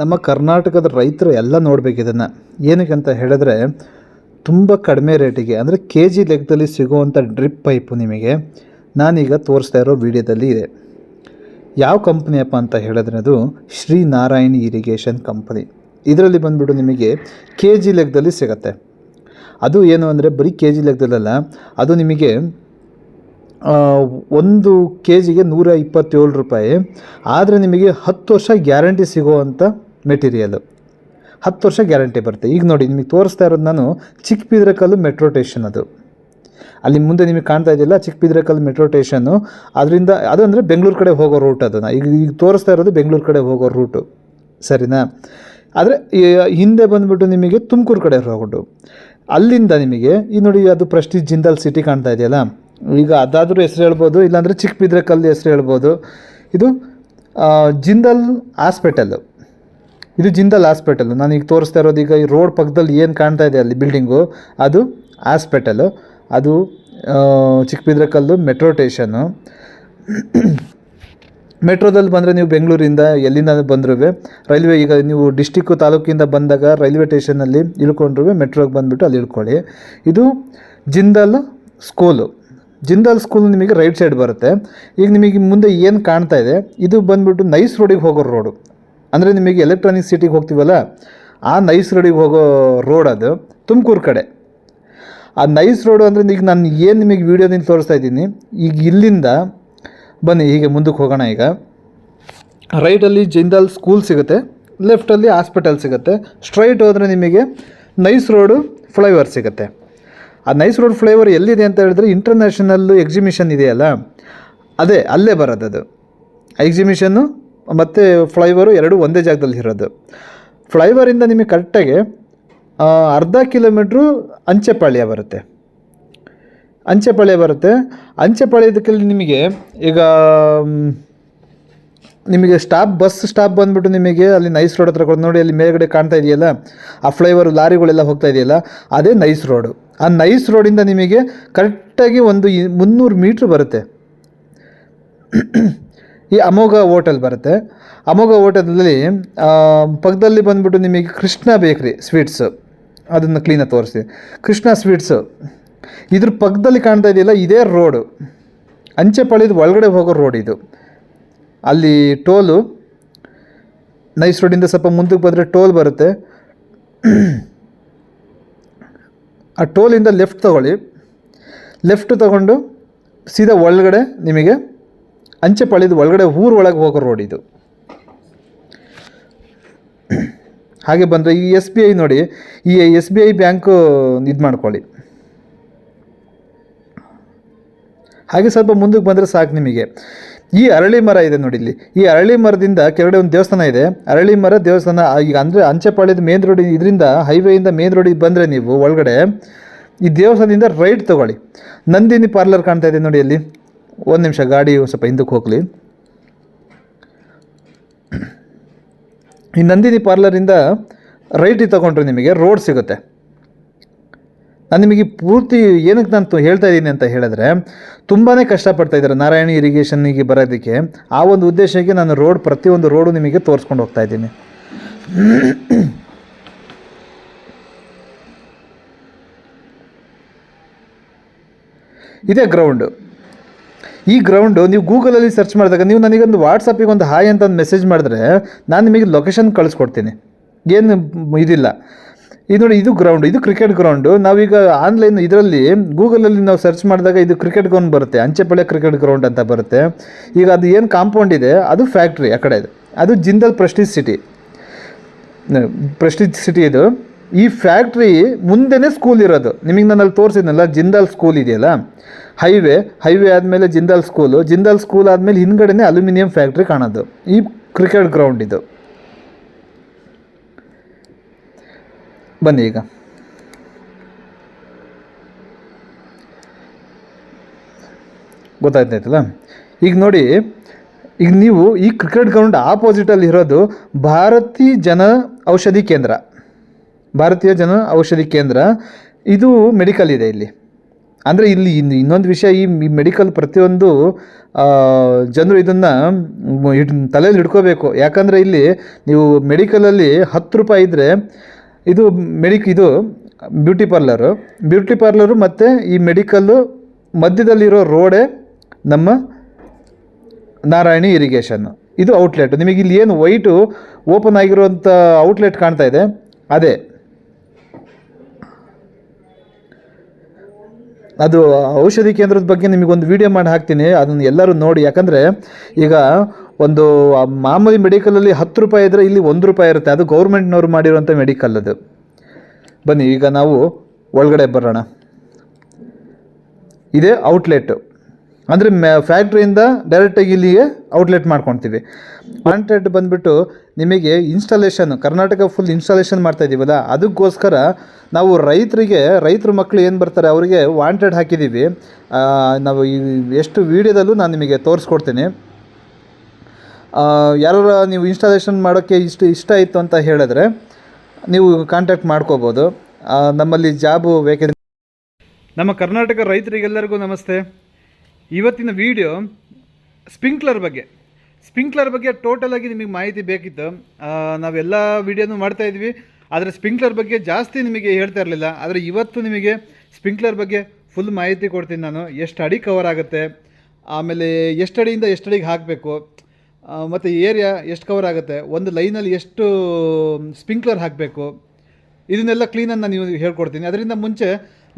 ನಮ್ಮ ಕರ್ನಾಟಕದ ರೈತರು ಎಲ್ಲ ನೋಡಬೇಕು ಇದನ್ನು. ಏನಕ್ಕೆ ಅಂತ ಹೇಳಿದ್ರೆ ತುಂಬ ಕಡಿಮೆ ರೇಟಿಗೆ ಅಂದರೆ ಕೆ ಜಿ ಲೆಕ್ಕದಲ್ಲಿ ಸಿಗುವಂಥ ಡ್ರಿಪ್ ಪೈಪು ನಿಮಗೆ ನಾನೀಗ ತೋರಿಸ್ತಾ ಇರೋ ವಿಡಿಯೋದಲ್ಲಿ ಇದೆ. ಯಾವ ಕಂಪ್ನಿಯಪ್ಪ ಅಂತ ಹೇಳಿದ್ರೆ ಅದು ಶ್ರೀ ನಾರಾಯಣ್ ಇರಿಗೇಷನ್ ಕಂಪನಿ. ಇದರಲ್ಲಿ ಬಂದುಬಿಟ್ಟು ನಿಮಗೆ ಕೆ ಜಿ ಲೆಕ್ಕದಲ್ಲಿ ಸಿಗುತ್ತೆ. ಅದು ಏನು ಅಂದರೆ ಬರೀ ಕೆ ಜಿ ಲೆಕ್ಕದಲ್ಲ, ಅದು ನಿಮಗೆ ಒಂದು ಕೆ ಜಿಗೆ 127 ರೂಪಾಯಿ. ಆದರೆ ನಿಮಗೆ 10 ವರ್ಷ ಗ್ಯಾರಂಟಿ ಸಿಗೋವಂಥ ಮೆಟೀರಿಯಲು, 10 ವರ್ಷ ಗ್ಯಾರಂಟಿ ಬರುತ್ತೆ. ಈಗ ನೋಡಿ ನಿಮಗೆ ತೋರಿಸ್ತಾ ಇರೋದು ನಾನು ಚಿಕ್ಕಬಿದ್ರಕಲ್ಲು ಮೆಟ್ರೋ ಸ್ಟೇಷನ್. ಅದು ಅಲ್ಲಿ ಮುಂದೆ ನಿಮಗೆ ಕಾಣ್ತಾ ಇದೆಯಲ್ಲ ಚಿಕ್ಕಬಿದ್ರಕಲ್ಲು ಮೆಟ್ರೋ ಸ್ಟೇಷನ್ನು, ಅದರಿಂದ ಅದು ಅಂದರೆ ಬೆಂಗಳೂರು ಕಡೆ ಹೋಗೋ ರೂಟ್. ಅದನ್ನು ಈಗ ತೋರಿಸ್ತಾ ಇರೋದು ಬೆಂಗಳೂರು ಕಡೆ ಹೋಗೋ ರೂಟು, ಸರಿನಾ? ಆದರೆ ಹಿಂದೆ ಬಂದುಬಿಟ್ಟು ನಿಮಗೆ ತುಮಕೂರು ಕಡೆ ಹೋಗೋದು. ಅಲ್ಲಿಂದ ನಿಮಗೆ ಈ ನೋಡಿ ಅದು ಪ್ರೆಸ್ಟೀಜ್ ಜಿಂದಾಲ್ ಸಿಟಿ ಕಾಣ್ತಾ ಇದೆಯಲ್ಲ, ಈಗ ಅದಾದರೂ ಹೆಸರು ಹೇಳ್ಬೋದು, ಇಲ್ಲಾಂದರೆ ಚಿಕ್ಕಬಿದ್ರಕಲ್ಲು ಹೆಸರು ಹೇಳ್ಬೋದು. ಇದು ಜಿಂದಾಲ್ ಹಾಸ್ಪಿಟಲ್ಲು, ಇದು ಜಿಂದಾಲ್ ಹಾಸ್ಪಿಟಲ್ಲು. ನಾನು ಈಗ ತೋರಿಸ್ತಾ ಇರೋದು ಈಗ ಈ ರೋಡ್ ಪಕ್ಕದಲ್ಲಿ ಏನು ಕಾಣ್ತಾ ಇದೆ ಅಲ್ಲಿ ಬಿಲ್ಡಿಂಗು, ಅದು ಹಾಸ್ಪಿಟಲ್ಲು. ಅದು ಚಿಕ್ಕಬಿದ್ರಕಲ್ಲು ಮೆಟ್ರೋ ಸ್ಟೇಷನ್ನು. ಮೆಟ್ರೋದಲ್ಲಿ ಬಂದರೆ ನೀವು ಬೆಂಗಳೂರಿಂದ ಎಲ್ಲಿಂದ ಬಂದರೂ ರೈಲ್ವೆ, ಈಗ ನೀವು ಡಿಸ್ಟಿಕ್ಕು ತಾಲೂಕಿಂದ ಬಂದಾಗ ರೈಲ್ವೆ ಸ್ಟೇಷನಲ್ಲಿ ಇಳ್ಕೊಂಡ್ರೂ ಮೆಟ್ರೋಗೆ ಬಂದುಬಿಟ್ಟು ಅಲ್ಲಿ ಇಳ್ಕೊಳ್ಳಿ. ಇದು ಜಿಂದಾಲ್ ಸ್ಕೂಲು. ಜಿಂದಾಲ್ ಸ್ಕೂಲ್ ನಿಮಗೆ ರೈಟ್ ಸೈಡ್ ಬರುತ್ತೆ. ಈಗ ನಿಮಗೆ ಮುಂದೆ ಏನು ಕಾಣ್ತಾ ಇದೆ ಇದು ಬಂದುಬಿಟ್ಟು ನೈಸ್ ರೋಡಿಗೆ ಹೋಗೋ ರೋಡು. ಅಂದರೆ ನಿಮಗೆ ಎಲೆಕ್ಟ್ರಾನಿಕ್ ಸಿಟಿಗೆ ಹೋಗ್ತೀವಲ್ಲ ಆ ನೈಸ್ ರೋಡಿಗೆ ಹೋಗೋ ರೋಡ್, ಅದು ತುಮಕೂರು ಕಡೆ. ಆ ನೈಸ್ ರೋಡು ಅಂದರೆ ಈಗ ನಾನು ಏನು ನಿಮಗೆ ವೀಡಿಯೋದಿಂದ ತೋರಿಸ್ತಾ ಇದ್ದೀನಿ. ಈಗ ಇಲ್ಲಿಂದ ಬನ್ನಿ ಹೀಗೆ ಮುಂದಕ್ಕೆ ಹೋಗೋಣ. ಈಗ ರೈಟಲ್ಲಿ ಜಿಂದಾಲ್ ಸ್ಕೂಲ್ ಸಿಗುತ್ತೆ, ಲೆಫ್ಟಲ್ಲಿ ಹಾಸ್ಪಿಟಲ್ ಸಿಗುತ್ತೆ. ಸ್ಟ್ರೈಟ್ ಹೋದರೆ ನಿಮಗೆ ನೈಸ್ ರೋಡು ಫ್ಲೈಓವರ್ ಸಿಗುತ್ತೆ. ಆ ನೈಸ್ ರೋಡ್ ಫ್ಲೈಓವರ್ ಎಲ್ಲಿದೆ ಅಂತ ಹೇಳಿದ್ರೆ ಇಂಟರ್ನ್ಯಾಷನಲ್ಲು ಎಕ್ಸಿಬಿಷನ್ ಇದೆಯಲ್ಲ, ಅದೇ ಅಲ್ಲೇ ಬರೋದು. ಅದು ಎಕ್ಸಿಬಿಷನ್ನು ಮತ್ತು ಫ್ಲೈಓವರು ಎರಡೂ ಒಂದೇ ಜಾಗದಲ್ಲಿ ಇರೋದು. ಫ್ಲೈಓವರಿಂದ ನಿಮಗೆ ಕರೆಕ್ಟಾಗಿ ಅರ್ಧ ಕಿಲೋಮೀಟ್ರು ಅಂಚೆಪಾಳ್ಯ ಬರುತ್ತೆ. ಅಂಚೆಪಾಳ್ಯದಕ್ಕೆ ನಿಮಗೆ ಈಗ ನಿಮಗೆ ಬಸ್ ಸ್ಟಾಪ್ ಬಂದುಬಿಟ್ಟು ನಿಮಗೆ ಅಲ್ಲಿ ನೈಸ್ ರೋಡ್ ಹತ್ರ ಕೊಡು. ನೋಡಿ ಅಲ್ಲಿ ಮೇಲ್ಗಡೆ ಕಾಣ್ತಾ ಇದೆಯಲ್ಲ ಆ ಫ್ಲೈಓವರ್, ಲಾರಿಗಳೆಲ್ಲ ಹೋಗ್ತಾ ಇದೆಯಲ್ಲ, ಅದೇ ನೈಸ್ ರೋಡು. ಆ ನೈಸ್ ರೋಡಿಂದ ನಿಮಗೆ ಕರೆಕ್ಟಾಗಿ ಒಂದು 300 ಮೀಟ್ರ್ ಬರುತ್ತೆ. ಈ ಅಮೋಘ ಹೋಟೆಲ್ ಬರುತ್ತೆ. ಅಮೋಘ ಹೋಟೆಲಲ್ಲಿ ಪಕ್ಕದಲ್ಲಿ ಬಂದುಬಿಟ್ಟು ನಿಮಗೆ ಕೃಷ್ಣ ಬೇಕ್ರಿ ಸ್ವೀಟ್ಸು, ಅದನ್ನು ಕ್ಲೀನಾಗಿ ತೋರಿಸಿ. ಕೃಷ್ಣ ಸ್ವೀಟ್ಸು ಇದ್ರ ಪಕ್ಕದಲ್ಲಿ ಕಾಣ್ತಾ ಇದೆಯಲ್ಲ ಇದೇ ರೋಡು, ಅಂಚೆಪಾಳ್ಯದ ಒಳಗಡೆ ಹೋಗೋ ರೋಡ್ ಇದು. ಅಲ್ಲಿ ಟೋಲು, ನೈಸ್ ರೋಡಿಂದ ಸ್ವಲ್ಪ ಮುಂದಕ್ಕೆ ಬಂದರೆ ಟೋಲ್ ಬರುತ್ತೆ. ಆ ಟೋಲಿಂದ ಲೆಫ್ಟ್ ತೊಗೊಳ್ಳಿ. ಲೆಫ್ಟ್ ತೊಗೊಂಡು ಸೀದಾ ಒಳಗಡೆ ನಿಮಗೆ ಅಂಚೆಪಾಳ್ಯದ ಒಳಗಡೆ ಊರೊಳಗೆ ಹೋಗೋ ರೋಡ್ ಇದು. ಹಾಗೆ ಬಂದರೆ ಈ SBI ನೋಡಿ, ಈ SBI ಬ್ಯಾಂಕು ಇದು ಮಾಡ್ಕೊಳ್ಳಿ. ಹಾಗೆ ಸ್ವಲ್ಪ ಮುಂದಕ್ಕೆ ಬಂದರೆ ಸಾಕು ನಿಮಗೆ. ಈ ಅರಳಿ ಮರ ಇದೆ ನೋಡಿ ಇಲ್ಲಿ. ಈ ಅರಳಿ ಮರದಿಂದ ಕೆಳಗಡೆ ಒಂದು ದೇವಸ್ಥಾನ ಇದೆ. ಅರಳಿ ಮರ ದೇವಸ್ಥಾನ ಈಗ ಅಂದರೆ ಅಂಚೆಪಾಳ್ಯದ ಮೇನ್ ರೋಡ್, ಇದರಿಂದ ಹೈವೇಯಿಂದ ಮೇನ್ ರೋಡಿಗೆ ಬಂದರೆ ನೀವು ಒಳಗಡೆ ಈ ದೇವಸ್ಥಾನದಿಂದ ರೈಟ್ ತೊಗೊಳ್ಳಿ. ನಂದಿನಿ ಪಾರ್ಲರ್ ಕಾಣ್ತಾ ಇದೆ ನೋಡಿ ಅಲ್ಲಿ. ಒಂದು ನಿಮಿಷ ಗಾಡಿ ಸ್ವಲ್ಪ ಹಿಂದಕ್ಕೆ ಹೋಗಲಿ. ಈ ನಂದಿನಿ ಪಾರ್ಲರಿಂದ ರೈಟಿಗೆ ತೊಗೊಂಡ್ರೆ ನಿಮಗೆ ರೋಡ್ ಸಿಗುತ್ತೆ. ನಾನು ನಿಮಗೆ ಪೂರ್ತಿ ಏನಕ್ಕೆ ನಾನು ಹೇಳ್ತಾ ಇದ್ದೀನಿ ಅಂತ ಹೇಳಿದ್ರೆ, ತುಂಬಾ ಕಷ್ಟಪಡ್ತಾ ಇದ್ದಾರೆ ನಾರಾಯಣಿ ಇರಿಗೇಷನ್ನಿಗೆ ಬರೋದಕ್ಕೆ. ಆ ಒಂದು ಉದ್ದೇಶಕ್ಕೆ ನಾನು ಪ್ರತಿಯೊಂದು ರೋಡು ನಿಮಗೆ ತೋರಿಸ್ಕೊಂಡು ಹೋಗ್ತಾ ಇದ್ದೀನಿ. ಇದೇ ಗ್ರೌಂಡು. ಈ ಗ್ರೌಂಡು ನೀವು ಗೂಗಲಲ್ಲಿ ಸರ್ಚ್ ಮಾಡಿದಾಗ, ನೀವು ನನಗೊಂದು ವಾಟ್ಸಪ್ಪಿಗೆ ಒಂದು ಹಾಯ್ ಅಂತ ಒಂದು ಮೆಸೇಜ್ ಮಾಡಿದ್ರೆ ನಾನು ನಿಮಗೆ ಲೊಕೇಶನ್ ಕಳಿಸ್ಕೊಡ್ತೀನಿ, ಏನು ಇದಿಲ್ಲ. ಇದು ನೋಡಿ, ಇದು ಗ್ರೌಂಡು, ಇದು ಕ್ರಿಕೆಟ್ ಗ್ರೌಂಡು. ನಾವೀಗ ಆನ್ಲೈನ್ ಇದರಲ್ಲಿ ಗೂಗಲಲ್ಲಿ ನಾವು ಸರ್ಚ್ ಮಾಡಿದಾಗ ಇದು ಕ್ರಿಕೆಟ್ ಗ್ರೌಂಡ್ ಬರುತ್ತೆ, ಅಂಚೆಪಾಳ್ಯ ಕ್ರಿಕೆಟ್ ಗ್ರೌಂಡ್ ಅಂತ ಬರುತ್ತೆ. ಈಗ ಅದು ಏನು ಕಾಂಪೌಂಡ್ ಇದೆ ಅದು ಫ್ಯಾಕ್ಟ್ರಿ ಆ ಕಡೆ ಇದೆ. ಅದು ಜಿಂದಾಲ್ ಪ್ರೆಸ್ಟೀಜ್ ಸಿಟಿ ಇದು. ಈ ಫ್ಯಾಕ್ಟ್ರಿ ಮುಂದೆನೇ ಸ್ಕೂಲ್ ಇರೋದು. ನಿಮಗೆ ನಾನು ಅಲ್ಲಿ ತೋರಿಸಿದ್ನಲ್ಲ ಜಿಂದಾಲ್ ಸ್ಕೂಲ್ ಇದೆಯಲ್ಲ, ಹೈವೇ ಆದಮೇಲೆ ಜಿಂದಾಲ್ ಸ್ಕೂಲ್ ಆದಮೇಲೆ ಹಿಂದ್ಗಡೆನೇ ಅಲ್ಯೂಮಿನಿಯಂ ಫ್ಯಾಕ್ಟ್ರಿ ಕಾಣೋದು. ಈ ಕ್ರಿಕೆಟ್ ಗ್ರೌಂಡ್ ಇದು. ಬನ್ನಿ ಈಗ ಗೊತ್ತಾಯ್ತಾಯ್ತಲ್ಲ. ಈಗ ನೋಡಿ, ಈಗ ನೀವು ಈ ಕ್ರಿಕೆಟ್ ಗ್ರೌಂಡ್ ಆಪೋಸಿಟಲ್ಲಿ ಇರೋದು ಭಾರತೀಯ ಜನ ಔಷಧಿ ಕೇಂದ್ರ. ಇದು ಮೆಡಿಕಲ್ ಇದೆ ಇಲ್ಲಿ. ಅಂದರೆ ಇಲ್ಲಿ ಇನ್ನೊಂದು ವಿಷಯ, ಈ ಮೆಡಿಕಲ್ ಪ್ರತಿಯೊಂದು ಜನರು ಇದನ್ನು ತಲೆಯಲ್ಲಿ ಇಟ್ಕೋಬೇಕು. ಯಾಕಂದರೆ ಇಲ್ಲಿ ನೀವು ಮೆಡಿಕಲಲ್ಲಿ 10 ರೂಪಾಯಿ ಇದ್ದರೆ ಇದು ಇದು ಬ್ಯೂಟಿ ಪಾರ್ಲರು ಮತ್ತು ಈ ಮೆಡಿಕಲ್ಲು ಮಧ್ಯದಲ್ಲಿರೋ ರೋಡೇ ನಮ್ಮ ನಾರಾಯಣಿ ಇರಿಗೇಷನ್ನು. ಇದು ಔಟ್ಲೆಟ್. ನಿಮಗೆ ಇಲ್ಲಿ ಏನು ವೈಟು ಓಪನ್ ಆಗಿರುವಂಥ ಔಟ್ಲೆಟ್ ಕಾಣ್ತಾ ಇದೆ, ಅದೇ ಅದು ಔಷಧಿ ಕೇಂದ್ರದ ಬಗ್ಗೆ ನಿಮಗೊಂದು ವಿಡಿಯೋ ಮಾಡಿ ಹಾಕ್ತೀನಿ, ಅದನ್ನು ಎಲ್ಲರೂ ನೋಡಿ. ಯಾಕಂದರೆ ಈಗ ಒಂದು ಮಾಮೂಲಿ ಮೆಡಿಕಲಲ್ಲಿ 10 ರೂಪಾಯಿ ಇದ್ದರೆ ಇಲ್ಲಿ 1 ರೂಪಾಯಿ ಇರುತ್ತೆ. ಅದು ಗೌರ್ಮೆಂಟ್ನವ್ರು ಮಾಡಿರುವಂಥ ಮೆಡಿಕಲ್ ಅದು. ಬನ್ನಿ ಈಗ ನಾವು ಒಳಗಡೆ ಬರೋಣ. ಇದೇ ಔಟ್ಲೆಟ್ಟು, ಅಂದರೆ ಫ್ಯಾಕ್ಟ್ರಿಯಿಂದ ಡೈರೆಕ್ಟಾಗಿ ಇಲ್ಲಿಗೆ ಔಟ್ಲೆಟ್ ಮಾಡ್ಕೊಳ್ತೀವಿ. ವಾಂಟೆಡ್ ಬಂದುಬಿಟ್ಟು ನಿಮಗೆ ಇನ್ಸ್ಟಾಲೇಷನ್, ಕರ್ನಾಟಕ ಫುಲ್ ಇನ್ಸ್ಟಾಲೇಷನ್ ಮಾಡ್ತಾಯಿದ್ದೀವಲ್ಲ, ಅದಕ್ಕೋಸ್ಕರ ನಾವು ರೈತರ ಮಕ್ಕಳು ಏನು ಬರ್ತಾರೆ ಅವರಿಗೆ ವಾಂಟೆಡ್ ಹಾಕಿದ್ದೀವಿ. ನಾವು ಎಷ್ಟು ವೀಡಿಯೋದಲ್ಲೂ ನಾನು ನಿಮಗೆ ತೋರಿಸ್ಕೊಡ್ತೀನಿ. ಯಾರು ನೀವು ಇನ್ಸ್ಟಾಲೇಷನ್ ಮಾಡೋಕ್ಕೆ ಇಷ್ಟ ಇತ್ತು ಅಂತ ಹೇಳಿದ್ರೆ ನೀವು ಕಾಂಟ್ಯಾಕ್ಟ್ ಮಾಡ್ಕೋಬೋದು. ನಮ್ಮಲ್ಲಿ ಜಾಬು ವೇಕೆನ್ಸಿ. ನಮ್ಮ ಕರ್ನಾಟಕ ರೈತರಿಗೆಲ್ಲರಿಗೂ ನಮಸ್ತೆ. ಇವತ್ತಿನ ವಿಡಿಯೋ ಸ್ಪ್ರಿಂಕ್ಲರ್ ಬಗ್ಗೆ ಟೋಟಲಾಗಿ ನಿಮಗೆ ಮಾಹಿತಿ ಬೇಕಿತ್ತು. ನಾವೆಲ್ಲ ವಿಡಿಯೋನು ಮಾಡ್ತಾಯಿದ್ವಿ, ಆದರೆ ಸ್ಪ್ರಿಂಕ್ಲರ್ ಬಗ್ಗೆ ಜಾಸ್ತಿ ನಿಮಗೆ ಹೇಳ್ತಾ ಇರಲಿಲ್ಲ. ಆದರೆ ಇವತ್ತು ನಿಮಗೆ ಸ್ಪ್ರಿಂಕ್ಲರ್ ಬಗ್ಗೆ ಫುಲ್ ಮಾಹಿತಿ ಕೊಡ್ತೀನಿ ನಾನು. ಎಷ್ಟು ಅಡಿ ಕವರ್ ಆಗುತ್ತೆ, ಆಮೇಲೆ ಎಷ್ಟು ಅಡಿಯಿಂದ ಎಷ್ಟು ಅಡಿಗೆ ಹಾಕಬೇಕು, ಮತ್ತು ಏರಿಯಾ ಎಷ್ಟು ಕವರ್ ಆಗುತ್ತೆ, ಒಂದು ಲೈನಲ್ಲಿ ಎಷ್ಟು ಸ್ಪ್ರಿಂಕ್ಲರ್ ಹಾಕಬೇಕು, ಇದನ್ನೆಲ್ಲ ಕ್ಲೀನಾಗಿ ನಾನು ನೀವು ಹೇಳ್ಕೊಡ್ತೀನಿ. ಅದರಿಂದ ಮುಂಚೆ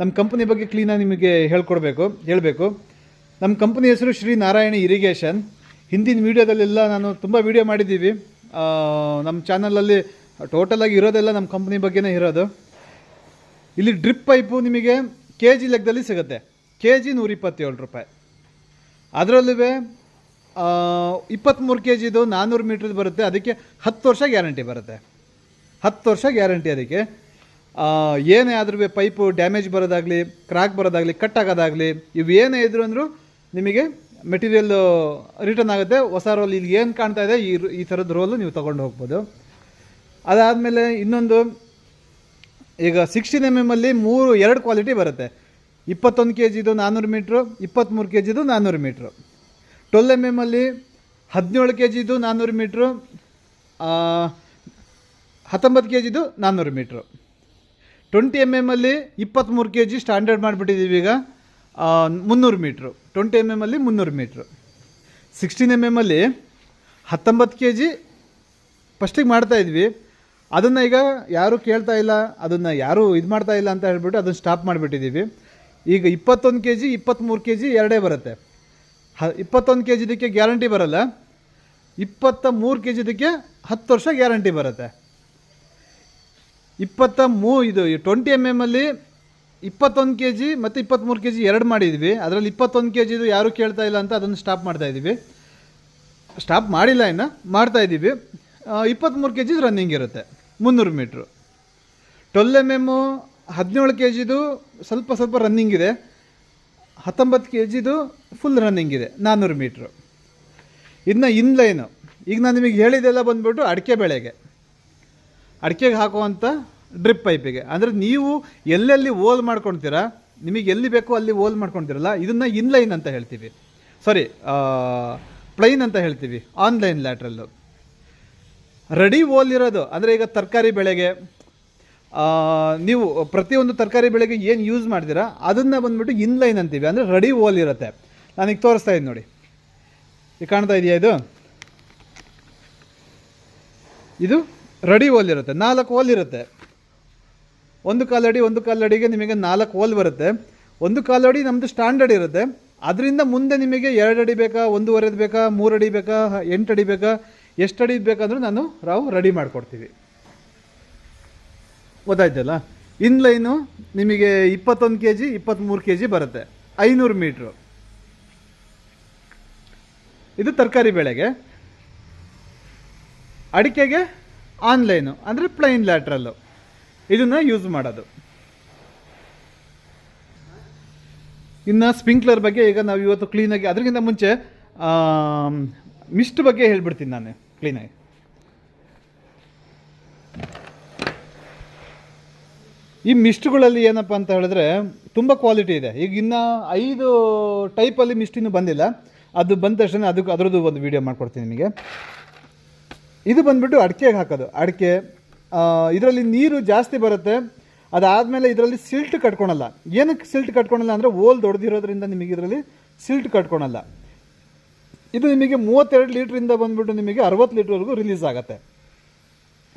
ನಮ್ಮ ಕಂಪ್ನಿ ಬಗ್ಗೆ ಕ್ಲೀನಾಗಿ ನಿಮಗೆ ಹೇಳಬೇಕು. ನಮ್ಮ ಕಂಪ್ನಿ ಹೆಸರು ಶ್ರೀ ನಾರಾಯಣಿ ಇರಿಗೇಷನ್. ಹಿಂದಿನ ವೀಡಿಯೋದಲ್ಲೆಲ್ಲ ನಾನು ತುಂಬ ವೀಡಿಯೋ ಮಾಡಿದ್ದೀವಿ. ನಮ್ಮ ಚಾನಲಲ್ಲಿ ಟೋಟಲಾಗಿ ಇರೋದೆಲ್ಲ ನಮ್ಮ ಕಂಪ್ನಿ ಬಗ್ಗೆನೇ ಇರೋದು. ಇಲ್ಲಿ ಡ್ರಿಪ್ ಪೈಪು ನಿಮಗೆ KG ಲೆಕ್ಕದಲ್ಲಿ ಸಿಗುತ್ತೆ. KG 127 ರೂಪಾಯಿ. ಅದರಲ್ಲೂ 23 kgದು 400 ಮೀಟ್ರದ್ದು ಬರುತ್ತೆ. ಅದಕ್ಕೆ 10 ವರ್ಷ ಗ್ಯಾರಂಟಿ ಬರುತ್ತೆ. 10 ವರ್ಷ ಗ್ಯಾರಂಟಿ. ಅದಕ್ಕೆ ಏನೇ ಆದ್ರೂ ಪೈಪು ಡ್ಯಾಮೇಜ್ ಬರೋದಾಗಲಿ, ಕ್ರಾಕ್ ಬರೋದಾಗಲಿ, ಕಟ್ ಆಗೋದಾಗಲಿ, ಇವೇನೇ ಇದ್ರು ಅಂದರೂ ನಿಮಗೆ ಮೆಟೀರಿಯಲ್ ರಿಟರ್ನ್ ಆಗುತ್ತೆ. ಹೊಸ ರೋಲ್ ಇಲ್ಲಿ ಏನು ಕಾಣ್ತಾ ಇದೆ ಈ ಥರದ ರೋಲು ನೀವು ತೊಗೊಂಡು ಹೋಗ್ಬೋದು. ಅದಾದಮೇಲೆ ಇನ್ನೊಂದು, ಈಗ 16 mm ಅಲ್ಲಿ 2 ಕ್ವಾಲಿಟಿ ಬರುತ್ತೆ. 21 kgದು 400 ಮೀಟ್ರು, 23 kgದು 400 ಮೀಟ್ರು. 12 mm ಅಲ್ಲಿ 17 kgದು 400 ಮೀಟ್ರು, 19 kgದು 400 ಮೀಟ್ರು. 20 mm ಅಲ್ಲಿ 23 kg ಸ್ಟ್ಯಾಂಡರ್ಡ್ ಮಾಡಿಬಿಟ್ಟಿದ್ದೀವಿ ಈಗ, 300 ಮೀಟ್ರು. 20 mm ಅಲ್ಲಿ 300 ಮೀಟ್ರು. 16 mm ಅಲ್ಲಿ 19 kg ಫಸ್ಟಿಗೆ ಮಾಡ್ತಾಯಿದ್ವಿ. ಅದನ್ನು ಈಗ ಯಾರೂ ಕೇಳ್ತಾ ಇಲ್ಲ, ಅದನ್ನು ಯಾರೂ ಇದು ಮಾಡ್ತಾ ಇಲ್ಲ ಅಂತ ಹೇಳ್ಬಿಟ್ಟು ಅದನ್ನು ಸ್ಟಾಪ್ ಮಾಡಿಬಿಟ್ಟಿದ್ದೀವಿ. ಈಗ 21 kg 23 kg ಎರಡೇ ಬರುತ್ತೆ. 21 kgದಕ್ಕೆ ಗ್ಯಾರಂಟಿ ಬರಲ್ಲ, 23 kgದಕ್ಕೆ 10 ವರ್ಷ ಗ್ಯಾರಂಟಿ ಬರುತ್ತೆ. 20 mm ಅಲ್ಲಿ 21 kg ಮತ್ತು 23 kg ಎರಡು ಮಾಡಿದ್ವಿ. ಅದರಲ್ಲಿ 21 kgದು ಯಾರೂ ಕೇಳ್ತಾ ಇಲ್ಲ ಅಂತ ಅದನ್ನು ಸ್ಟಾಪ್ ಮಾಡ್ತಾಯಿದ್ದೀವಿ. ಸ್ಟಾಪ್ ಮಾಡಿಲ್ಲ, ಇನ್ನು ಮಾಡ್ತಾಯಿದ್ದೀವಿ. 23 kg ರನ್ನಿಂಗ್ ಇರುತ್ತೆ, 300 ಮೀಟ್ರು. 12 mm 17 kgದು ಸ್ವಲ್ಪ ರನ್ನಿಂಗ್ ಇದೆ, 19 kgದು ಫುಲ್ ರನ್ನಿಂಗ್ ಇದೆ, 400 ಮೀಟ್ರು. ಇನ್ನು ಇನ್ಲೈನು, ಈಗ ನಾನು ನಿಮಗೆ ಹೇಳಿದೆಲ್ಲ ಬಂದ್ಬಿಟ್ಟು ಅಡಿಕೆಗೆ ಹಾಕುವಂಥ ಡ್ರಿಪ್ ಪೈಪಿಗೆ. ಅಂದರೆ ನೀವು ಎಲ್ಲೆಲ್ಲಿ ಓಲ್ ಮಾಡ್ಕೊಳ್ತೀರಾ, ನಿಮಗೆ ಎಲ್ಲಿ ಬೇಕೋ ಅಲ್ಲಿ ಓಲ್ ಮಾಡ್ಕೊಳ್ತೀರಲ್ಲ, ಇದನ್ನು ಇನ್ಲೈನ್ ಅಂತ ಹೇಳ್ತೀವಿ. ಪ್ಲೈನ್ ಅಂತ ಹೇಳ್ತೀವಿ. ಆನ್ಲೈನ್ ಲ್ಯಾಟ್ರಲ್ಲು ರೆಡಿ ಓಲ್ ಇರೋದು. ಅಂದರೆ ಈಗ ತರಕಾರಿ ಬೆಳೆಗೆ ನೀವು ಪ್ರತಿಯೊಂದು ತರಕಾರಿ ಬೆಳೆಗೆ ಏನು ಯೂಸ್ ಮಾಡ್ತೀರಾ ಅದನ್ನು ಬಂದ್ಬಿಟ್ಟು ಇನ್ಲೈನ್ ಅಂತೀವಿ. ಅಂದರೆ ರೆಡಿ ಓಲ್ ಇರುತ್ತೆ. ನಾನೀಗ ತೋರಿಸ್ತಾ ಇದ್ದೀನಿ ನೋಡಿ, ಈಗ ಕಾಣ್ತಾ ಇದೆಯಾ? ಇದು ರೆಡಿ ಓಲ್ ಇರುತ್ತೆ. 4 ಓಲ್ ಇರುತ್ತೆ. 1 ಕಾಲಡಿ 1 ಕಾಲಡಿಗೆ ನಿಮಗೆ 4 ಓಲ್ ಬರುತ್ತೆ. 1 ಕಾಲಡಿ ನಮ್ಮದು ಸ್ಟ್ಯಾಂಡರ್ಡ್ ಇರುತ್ತೆ. ಅದರಿಂದ ಮುಂದೆ ನಿಮಗೆ 2 ಅಡಿ ಬೇಕಾ, 1.5 ಬೇಕಾ, 3 ಅಡಿ ಬೇಕಾ, 8 ಅಡಿ ಬೇಕಾ, ಎಷ್ಟು ಅಡಿ ಬೇಕಂದ್ರೂ ನಾವು ರೆಡಿ ಮಾಡಿಕೊಡ್ತೀವಿ. ಗೊತ್ತಾಯ್ತಲ್ಲ? ಇನ್ಲೈನು ನಿಮಗೆ 21 kg 23 kg ಬರುತ್ತೆ, 500 ಮೀಟ್ರು. ಇದು ತರಕಾರಿ ಬೆಳೆಗೆ. ಅಡಿಕೆಗೆ ಆನ್ಲೈನು ಅಂದರೆ ಪ್ಲೈನ್ ಲ್ಯಾಟ್ರಲ್ಲು, ಇದನ್ನು ಯೂಸ್ ಮಾಡೋದು. ಇನ್ನು ಸ್ಪ್ರಿಂಕ್ಲರ್ ಬಗ್ಗೆ ಈಗ ನಾವು ಇವತ್ತು ಕ್ಲೀನಾಗಿ, ಅದಕ್ಕಿಂತ ಮುಂಚೆ ಮಿಸ್ಟ್ ಬಗ್ಗೆ ಹೇಳ್ಬಿಡ್ತೀನಿ ನಾನು ಕ್ಲೀನಾಗಿ. ಈ ಮಿಸ್ಟ್ಗಳಲ್ಲಿ ಏನಪ್ಪ ಅಂತ ಹೇಳಿದ್ರೆ ತುಂಬ ಕ್ವಾಲಿಟಿ ಇದೆ. ಈಗ ಇನ್ನು 5 ಟೈಪಲ್ಲಿ ಮಿಸ್ಟ್ ಇನ್ನೂ ಬಂದಿಲ್ಲ. ಅದು ಬಂದ ತಕ್ಷಣ ಅದರದ್ದು ಒಂದು ವೀಡಿಯೋ ಮಾಡ್ಕೊಡ್ತೀನಿ ನಿಮಗೆ. ಇದು ಬಂದುಬಿಟ್ಟು ಅಡಿಕೆಗೆ ಹಾಕೋದು. ಅಡಿಕೆ ಇದರಲ್ಲಿ ನೀರು ಜಾಸ್ತಿ ಬರುತ್ತೆ. ಅದಾದಮೇಲೆ ಇದರಲ್ಲಿ ಸಿಲ್ಟ್ ಕಟ್ಕೊಳಲ್ಲ. ಏನಕ್ಕೆ ಸಿಲ್ಟ್ ಕಟ್ಕೊಳಲ್ಲ ಅಂದರೆ ಓಲ್ ದೊಡ್ಡದಿರೋದ್ರಿಂದ ನಿಮಗೆ ಇದರಲ್ಲಿ ಸಿಲ್ಟ್ ಕಟ್ಕೊಳಲ್ಲ. ಇದು ನಿಮಗೆ 32 ಲೀಟ್ರಿಂದ ಬಂದುಬಿಟ್ಟು ನಿಮಗೆ 60 ಲೀಟ್ರ್ವರೆಗೂ ರಿಲೀಸ್ ಆಗುತ್ತೆ.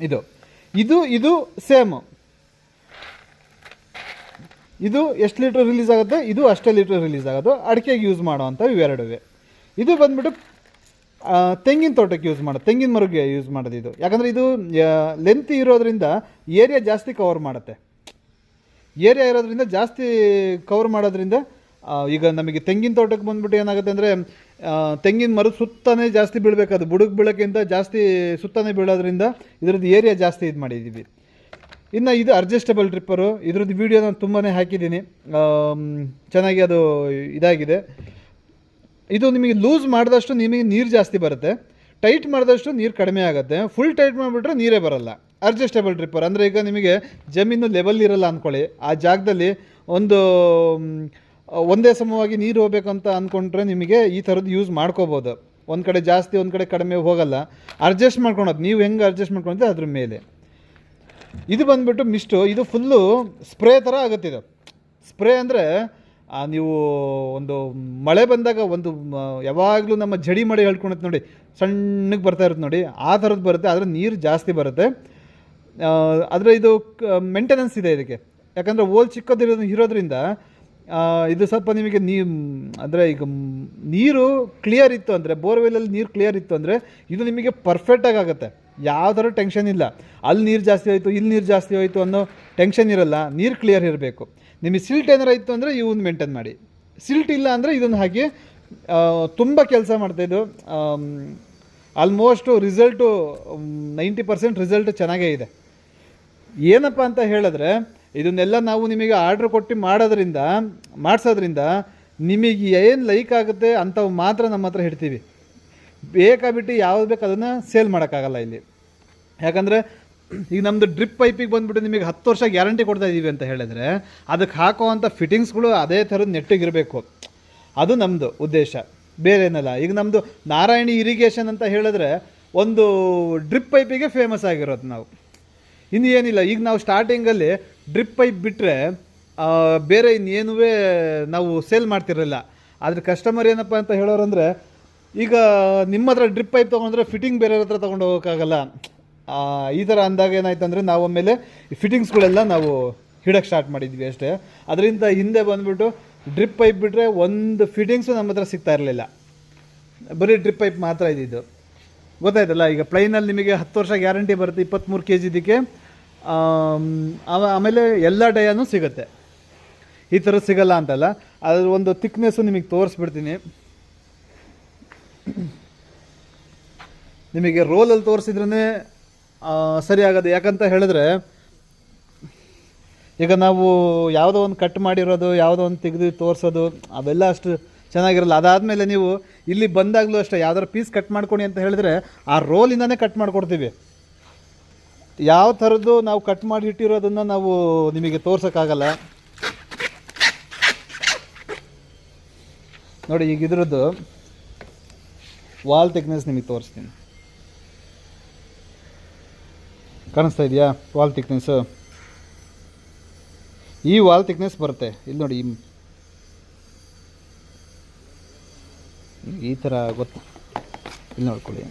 ಇದು ಸೇಮ್. ಇದು ಎಷ್ಟು ಲೀಟ್ರ್ ರಿಲೀಸ್ ಆಗುತ್ತೆ, ಇದು ಅಷ್ಟೇ ಲೀಟ್ರ್ ರಿಲೀಸ್ ಆಗೋದು. ಅಡಿಕೆಗೆ ಯೂಸ್ ಮಾಡೋವಂಥ ಇವೆರಡುವೆ. ಇದು ಬಂದುಬಿಟ್ಟು ತೆಂಗಿನ ತೋಟಕ್ಕೆ ಯೂಸ್ ಮಾಡೋದು, ತೆಂಗಿನ ಮರಕ್ಕೆ ಯೂಸ್ ಮಾಡೋದು ಇದು. ಯಾಕಂದರೆ ಇದು ಲೆಂತ್ ಇರೋದ್ರಿಂದ ಏರಿಯಾ ಜಾಸ್ತಿ ಕವರ್ ಮಾಡುತ್ತೆ. ಏರಿಯಾ ಇರೋದ್ರಿಂದ ಜಾಸ್ತಿ ಕವರ್ ಮಾಡೋದ್ರಿಂದ ಈಗ ನಮಗೆ ತೆಂಗಿನ ತೋಟಕ್ಕೆ ಬಂದುಬಿಟ್ಟು ಏನಾಗುತ್ತೆ ಅಂದರೆ ತೆಂಗಿನ ಮರದ ಸುತ್ತನೇ ಜಾಸ್ತಿ ಬೀಳಬೇಕು. ಅದು ಬುಡಕ್ಕೆ ಬೀಳೋಕ್ಕಿಂತ ಜಾಸ್ತಿ ಸುತ್ತನೇ ಬೀಳೋದ್ರಿಂದ ಇದರದ್ದು ಏರಿಯಾ ಜಾಸ್ತಿ ಇದು ಮಾಡಿದ್ದೀವಿ. ಇನ್ನು ಇದು ಅಡ್ಜಸ್ಟಬಲ್ ಡ್ರಿಪ್ಪರು. ಇದ್ರದ್ದು ವೀಡಿಯೋ ನಾನು ತುಂಬಾ ಹಾಕಿದ್ದೀನಿ, ಚೆನ್ನಾಗಿ ಅದು ಇದಾಗಿದೆ. ಇದು ನಿಮಗೆ ಲೂಸ್ ಮಾಡಿದಷ್ಟು ನಿಮಗೆ ನೀರು ಜಾಸ್ತಿ ಬರುತ್ತೆ, ಟೈಟ್ ಮಾಡಿದಷ್ಟು ನೀರು ಕಡಿಮೆ ಆಗುತ್ತೆ. ಫುಲ್ ಟೈಟ್ ಮಾಡಿಬಿಟ್ರೆ ನೀರೇ ಬರಲ್ಲ. ಅಡ್ಜಸ್ಟಬಲ್ ಡ್ರಿಪ್ಪರ್ ಅಂದರೆ ಈಗ ನಿಮಗೆ ಜಮೀನು ಲೆವೆಲ್ ಇರಲ್ಲ ಅಂದ್ಕೊಳ್ಳಿ, ಆ ಜಾಗದಲ್ಲಿ ಒಂದೇ ಸಮವಾಗಿ ನೀರು ಹೋಗ್ಬೇಕಂತ ಅಂದ್ಕೊಂಡ್ರೆ ನಿಮಗೆ ಈ ಥರದ್ದು ಯೂಸ್ ಮಾಡ್ಕೋಬೋದು. ಒಂದು ಕಡೆ ಜಾಸ್ತಿ ಒಂದು ಕಡೆ ಕಡಿಮೆ ಹೋಗಲ್ಲ. ಅಡ್ಜಸ್ಟ್ ಮಾಡ್ಕೊಳೋದು ನೀವು ಹೆಂಗೆ ಅಡ್ಜಸ್ಟ್ ಮಾಡ್ಕೊಳ್ತೀವಿ ಅದ್ರ ಮೇಲೆ. ಇದು ಬಂದುಬಿಟ್ಟು ಮಿಸ್ಟು. ಇದು ಫುಲ್ಲು ಸ್ಪ್ರೇ ಥರ ಆಗುತ್ತೆ. ಇದು ಸ್ಪ್ರೇ ಅಂದರೆ ನೀವು ಒಂದು ಮಳೆ ಬಂದಾಗ ಒಂದು ಯಾವಾಗಲೂ ನಮ್ಮ ಜಡಿ ಮಳೆ ಹೇಳ್ಕೊಳುತ್ತೆ ನೋಡಿ, ಸಣ್ಣಗೆ ಬರ್ತಾ ಇರುತ್ತೆ ನೋಡಿ, ಆ ಥರದ್ದು ಬರುತ್ತೆ. ಆದರೆ ನೀರು ಜಾಸ್ತಿ ಬರುತ್ತೆ. ಆದರೆ ಇದು ಮೇಂಟೆನೆನ್ಸ್ ಇದೆ ಇದಕ್ಕೆ. ಯಾಕಂದರೆ ಓಲ್ ಇರೋದ್ರಿಂದ ಇದು ಸ್ವಲ್ಪ ನಿಮಗೆ ಅಂದರೆ ಈಗ ನೀರು ಕ್ಲಿಯರ್ ಇತ್ತು ಅಂದರೆ, ಬೋರ್ವೆಲಲ್ಲಿ ನೀರು ಕ್ಲಿಯರ್ ಇತ್ತು ಅಂದರೆ ಇದು ನಿಮಗೆ ಪರ್ಫೆಕ್ಟಾಗಿ ಆಗುತ್ತೆ. ಯಾವ ಥರ ಟೆನ್ಷನ್ ಇಲ್ಲ. ಅಲ್ಲಿ ನೀರು ಜಾಸ್ತಿ ಹೋಯಿತು, ಇಲ್ಲಿ ನೀರು ಜಾಸ್ತಿ ಹೋಯಿತು ಅನ್ನೋ ಟೆನ್ಷನ್ ಇರಲ್ಲ. ನೀರು ಕ್ಲಿಯರ್ ಇರಬೇಕು. ನಿಮಗೆ ಸಿಲ್ಟ್ ಏನಾರು ಇತ್ತು ಅಂದರೆ ಇವನ್ನ ಮೇಂಟೈನ್ ಮಾಡಿ. ಸಿಲ್ಟ್ ಇಲ್ಲ ಅಂದರೆ ಇದನ್ನು ಹಾಕಿ ತುಂಬ ಕೆಲಸ ಮಾಡ್ತಾಯಿದ್ದು. ಆಲ್ಮೋಸ್ಟು ರಿಸಲ್ಟು 90% ರಿಸಲ್ಟ್ ಚೆನ್ನಾಗೇ ಇದೆ. ಏನಪ್ಪ ಅಂತ ಹೇಳಿದ್ರೆ ಇದನ್ನೆಲ್ಲ ನಾವು ನಿಮಗೆ ಆರ್ಡ್ರ್ ಕೊಟ್ಟು ಮಾಡಿಸೋದ್ರಿಂದ ನಿಮಗೆ ಏನು ಲೈಕ್ ಆಗುತ್ತೆ ಅಂಥವು ಮಾತ್ರ ನಮ್ಮ ಹತ್ರ ಇಡ್ತೀವಿ. ಬೇಕಾಬಿಟ್ಟು ಯಾವ್ದು ಬೇಕು ಅದನ್ನು ಸೇಲ್ ಮಾಡೋಕ್ಕಾಗಲ್ಲ ಇಲ್ಲಿ. ಯಾಕಂದರೆ ಈಗ ನಮ್ಮದು ಡ್ರಿಪ್ ಪೈಪಿಗೆ ಬಂದುಬಿಟ್ಟು ನಿಮಗೆ 10 ವರ್ಷ ಗ್ಯಾರಂಟಿ ಕೊಡ್ತಾ ಇದ್ದೀವಿ ಅಂತ ಹೇಳಿದ್ರೆ ಅದಕ್ಕೆ ಹಾಕೋವಂಥ ಫಿಟ್ಟಿಂಗ್ಸ್ಗಳು ಅದೇ ಥರದ ನೆಟ್ಟಿಗಿರಬೇಕು. ಅದು ನಮ್ಮದು ಉದ್ದೇಶ, ಬೇರೆ ಏನಲ್ಲ. ಈಗ ನಮ್ಮದು ನಾರಾಯಣಿ ಇರಿಗೇಷನ್ ಅಂತ ಹೇಳಿದ್ರೆ ಒಂದು ಡ್ರಿಪ್ ಪೈಪಿಗೆ ಫೇಮಸ್ ಆಗಿರೋದು ನಾವು. ಇನ್ನು ಏನಿಲ್ಲ. ಈಗ ನಾವು ಸ್ಟಾರ್ಟಿಂಗಲ್ಲಿ ಡ್ರಿಪ್ ಪೈಪ್ ಬಿಟ್ಟರೆ ಬೇರೆ ಇನ್ನೇನೂ ನಾವು ಸೇಲ್ ಮಾಡ್ತಿರಲಿಲ್ಲ. ಆದರೆ ಕಸ್ಟಮರ್ ಏನಪ್ಪ ಅಂತ ಹೇಳೋರಂದರೆ, ಈಗ ನಿಮ್ಮ ಹತ್ರ ಡ್ರಿಪ್ ಪೈಪ್ ತೊಗೊಂಡ್ರೆ ಫಿಟ್ಟಿಂಗ್ ಬೇರೆಯವ್ರ ಹತ್ರ ತೊಗೊಂಡು ಹೋಗೋಕ್ಕಾಗಲ್ಲ. ಈ ಥರ ಅಂದಾಗ ಏನಾಯ್ತು ಅಂದರೆ ನಾವು ಆಮೇಲೆ ಈ ಫಿಟ್ಟಿಂಗ್ಸ್ಗಳೆಲ್ಲ ನಾವು ಹಿಡೋಕ್ಕೆ ಸ್ಟಾರ್ಟ್ ಮಾಡಿದ್ವಿ ಅಷ್ಟೇ. ಅದರಿಂದ ಹಿಂದೆ ಬಂದುಬಿಟ್ಟು ಡ್ರಿಪ್ ಪೈಪ್ ಬಿಟ್ಟರೆ ಒಂದು ಫಿಟ್ಟಿಂಗ್ಸು ನಮ್ಮ ಹತ್ರ ಸಿಗ್ತಾ ಇರಲಿಲ್ಲ. ಬರೀ ಡ್ರಿಪ್ ಪೈಪ್ ಮಾತ್ರ ಇದ್ದಿದ್ದು. ಗೊತ್ತಾಯ್ತಲ್ಲ. ಈಗ ಪ್ಲೈನಲ್ಲಿ ನಿಮಗೆ 10 ವರ್ಷ ಗ್ಯಾರಂಟಿ ಬರುತ್ತೆ, 23 kg ಇದಕ್ಕೆ. ಆಮೇಲೆ ಎಲ್ಲ ಡಯಾನು ಸಿಗುತ್ತೆ. ಈ ಥರ ಸಿಗಲ್ಲ ಅಂತಲ್ಲ. ಅದ್ರ ಒಂದು ಥಿಕ್ನೆಸ್ಸು ನಿಮಗೆ ತೋರಿಸ್ಬಿಡ್ತೀನಿ. ನಿಮಗೆ ರೋಲಲ್ಲಿ ತೋರಿಸಿದ್ರೇ ಸರಿ ಆಗೋದು. ಯಾಕಂತ ಹೇಳಿದ್ರೆ ಈಗ ನಾವು ಯಾವುದೋ ಒಂದು ಕಟ್ ಮಾಡಿರೋದು, ಯಾವುದೋ ಒಂದು ತೆಗೆದು ತೋರಿಸೋದು ಅವೆಲ್ಲ ಅಷ್ಟು ಚೆನ್ನಾಗಿರಲ್ಲ. ಅದಾದಮೇಲೆ ನೀವು ಇಲ್ಲಿ ಬಂದಾಗಲೂ ಅಷ್ಟೇ ಯಾವ್ದಾರು ಪೀಸ್ ಕಟ್ ಮಾಡ್ಕೊಡಿ ಅಂತ ಹೇಳಿದ್ರೆ ಆ ರೋಲಿಂದನೇ ಕಟ್ ಮಾಡಿಕೊಡ್ತೀವಿ. ಯಾವ ಥರದ್ದು ನಾವು ಕಟ್ ಮಾಡಿ ಇಟ್ಟಿರೋದನ್ನು ನಾವು ನಿಮಗೆ ತೋರ್ಸೋಕ್ಕಾಗಲ್ಲ. ನೋಡಿ, ಈಗ ಇದ್ರದ್ದು ವಾಲ್ ಥಿಕ್ನೆಸ್ ನಿಮಗೆ ತೋರಿಸ್ತೀನಿ. ಕಾಣಿಸ್ತಾ ಇದೆಯಾ ವಾಲ್ ಥಿಕ್ನೆಸ್ಸು? ಈ ವಾಲ್ ಥಿಕ್ನೆಸ್ ಬರುತ್ತೆ. ಇಲ್ಲಿ ನೋಡಿ, ಈ ಥರ ಗೊತ್ತು. ಇಲ್ಲಿ ನೋಡ್ಕೊಳ್ಳಿ.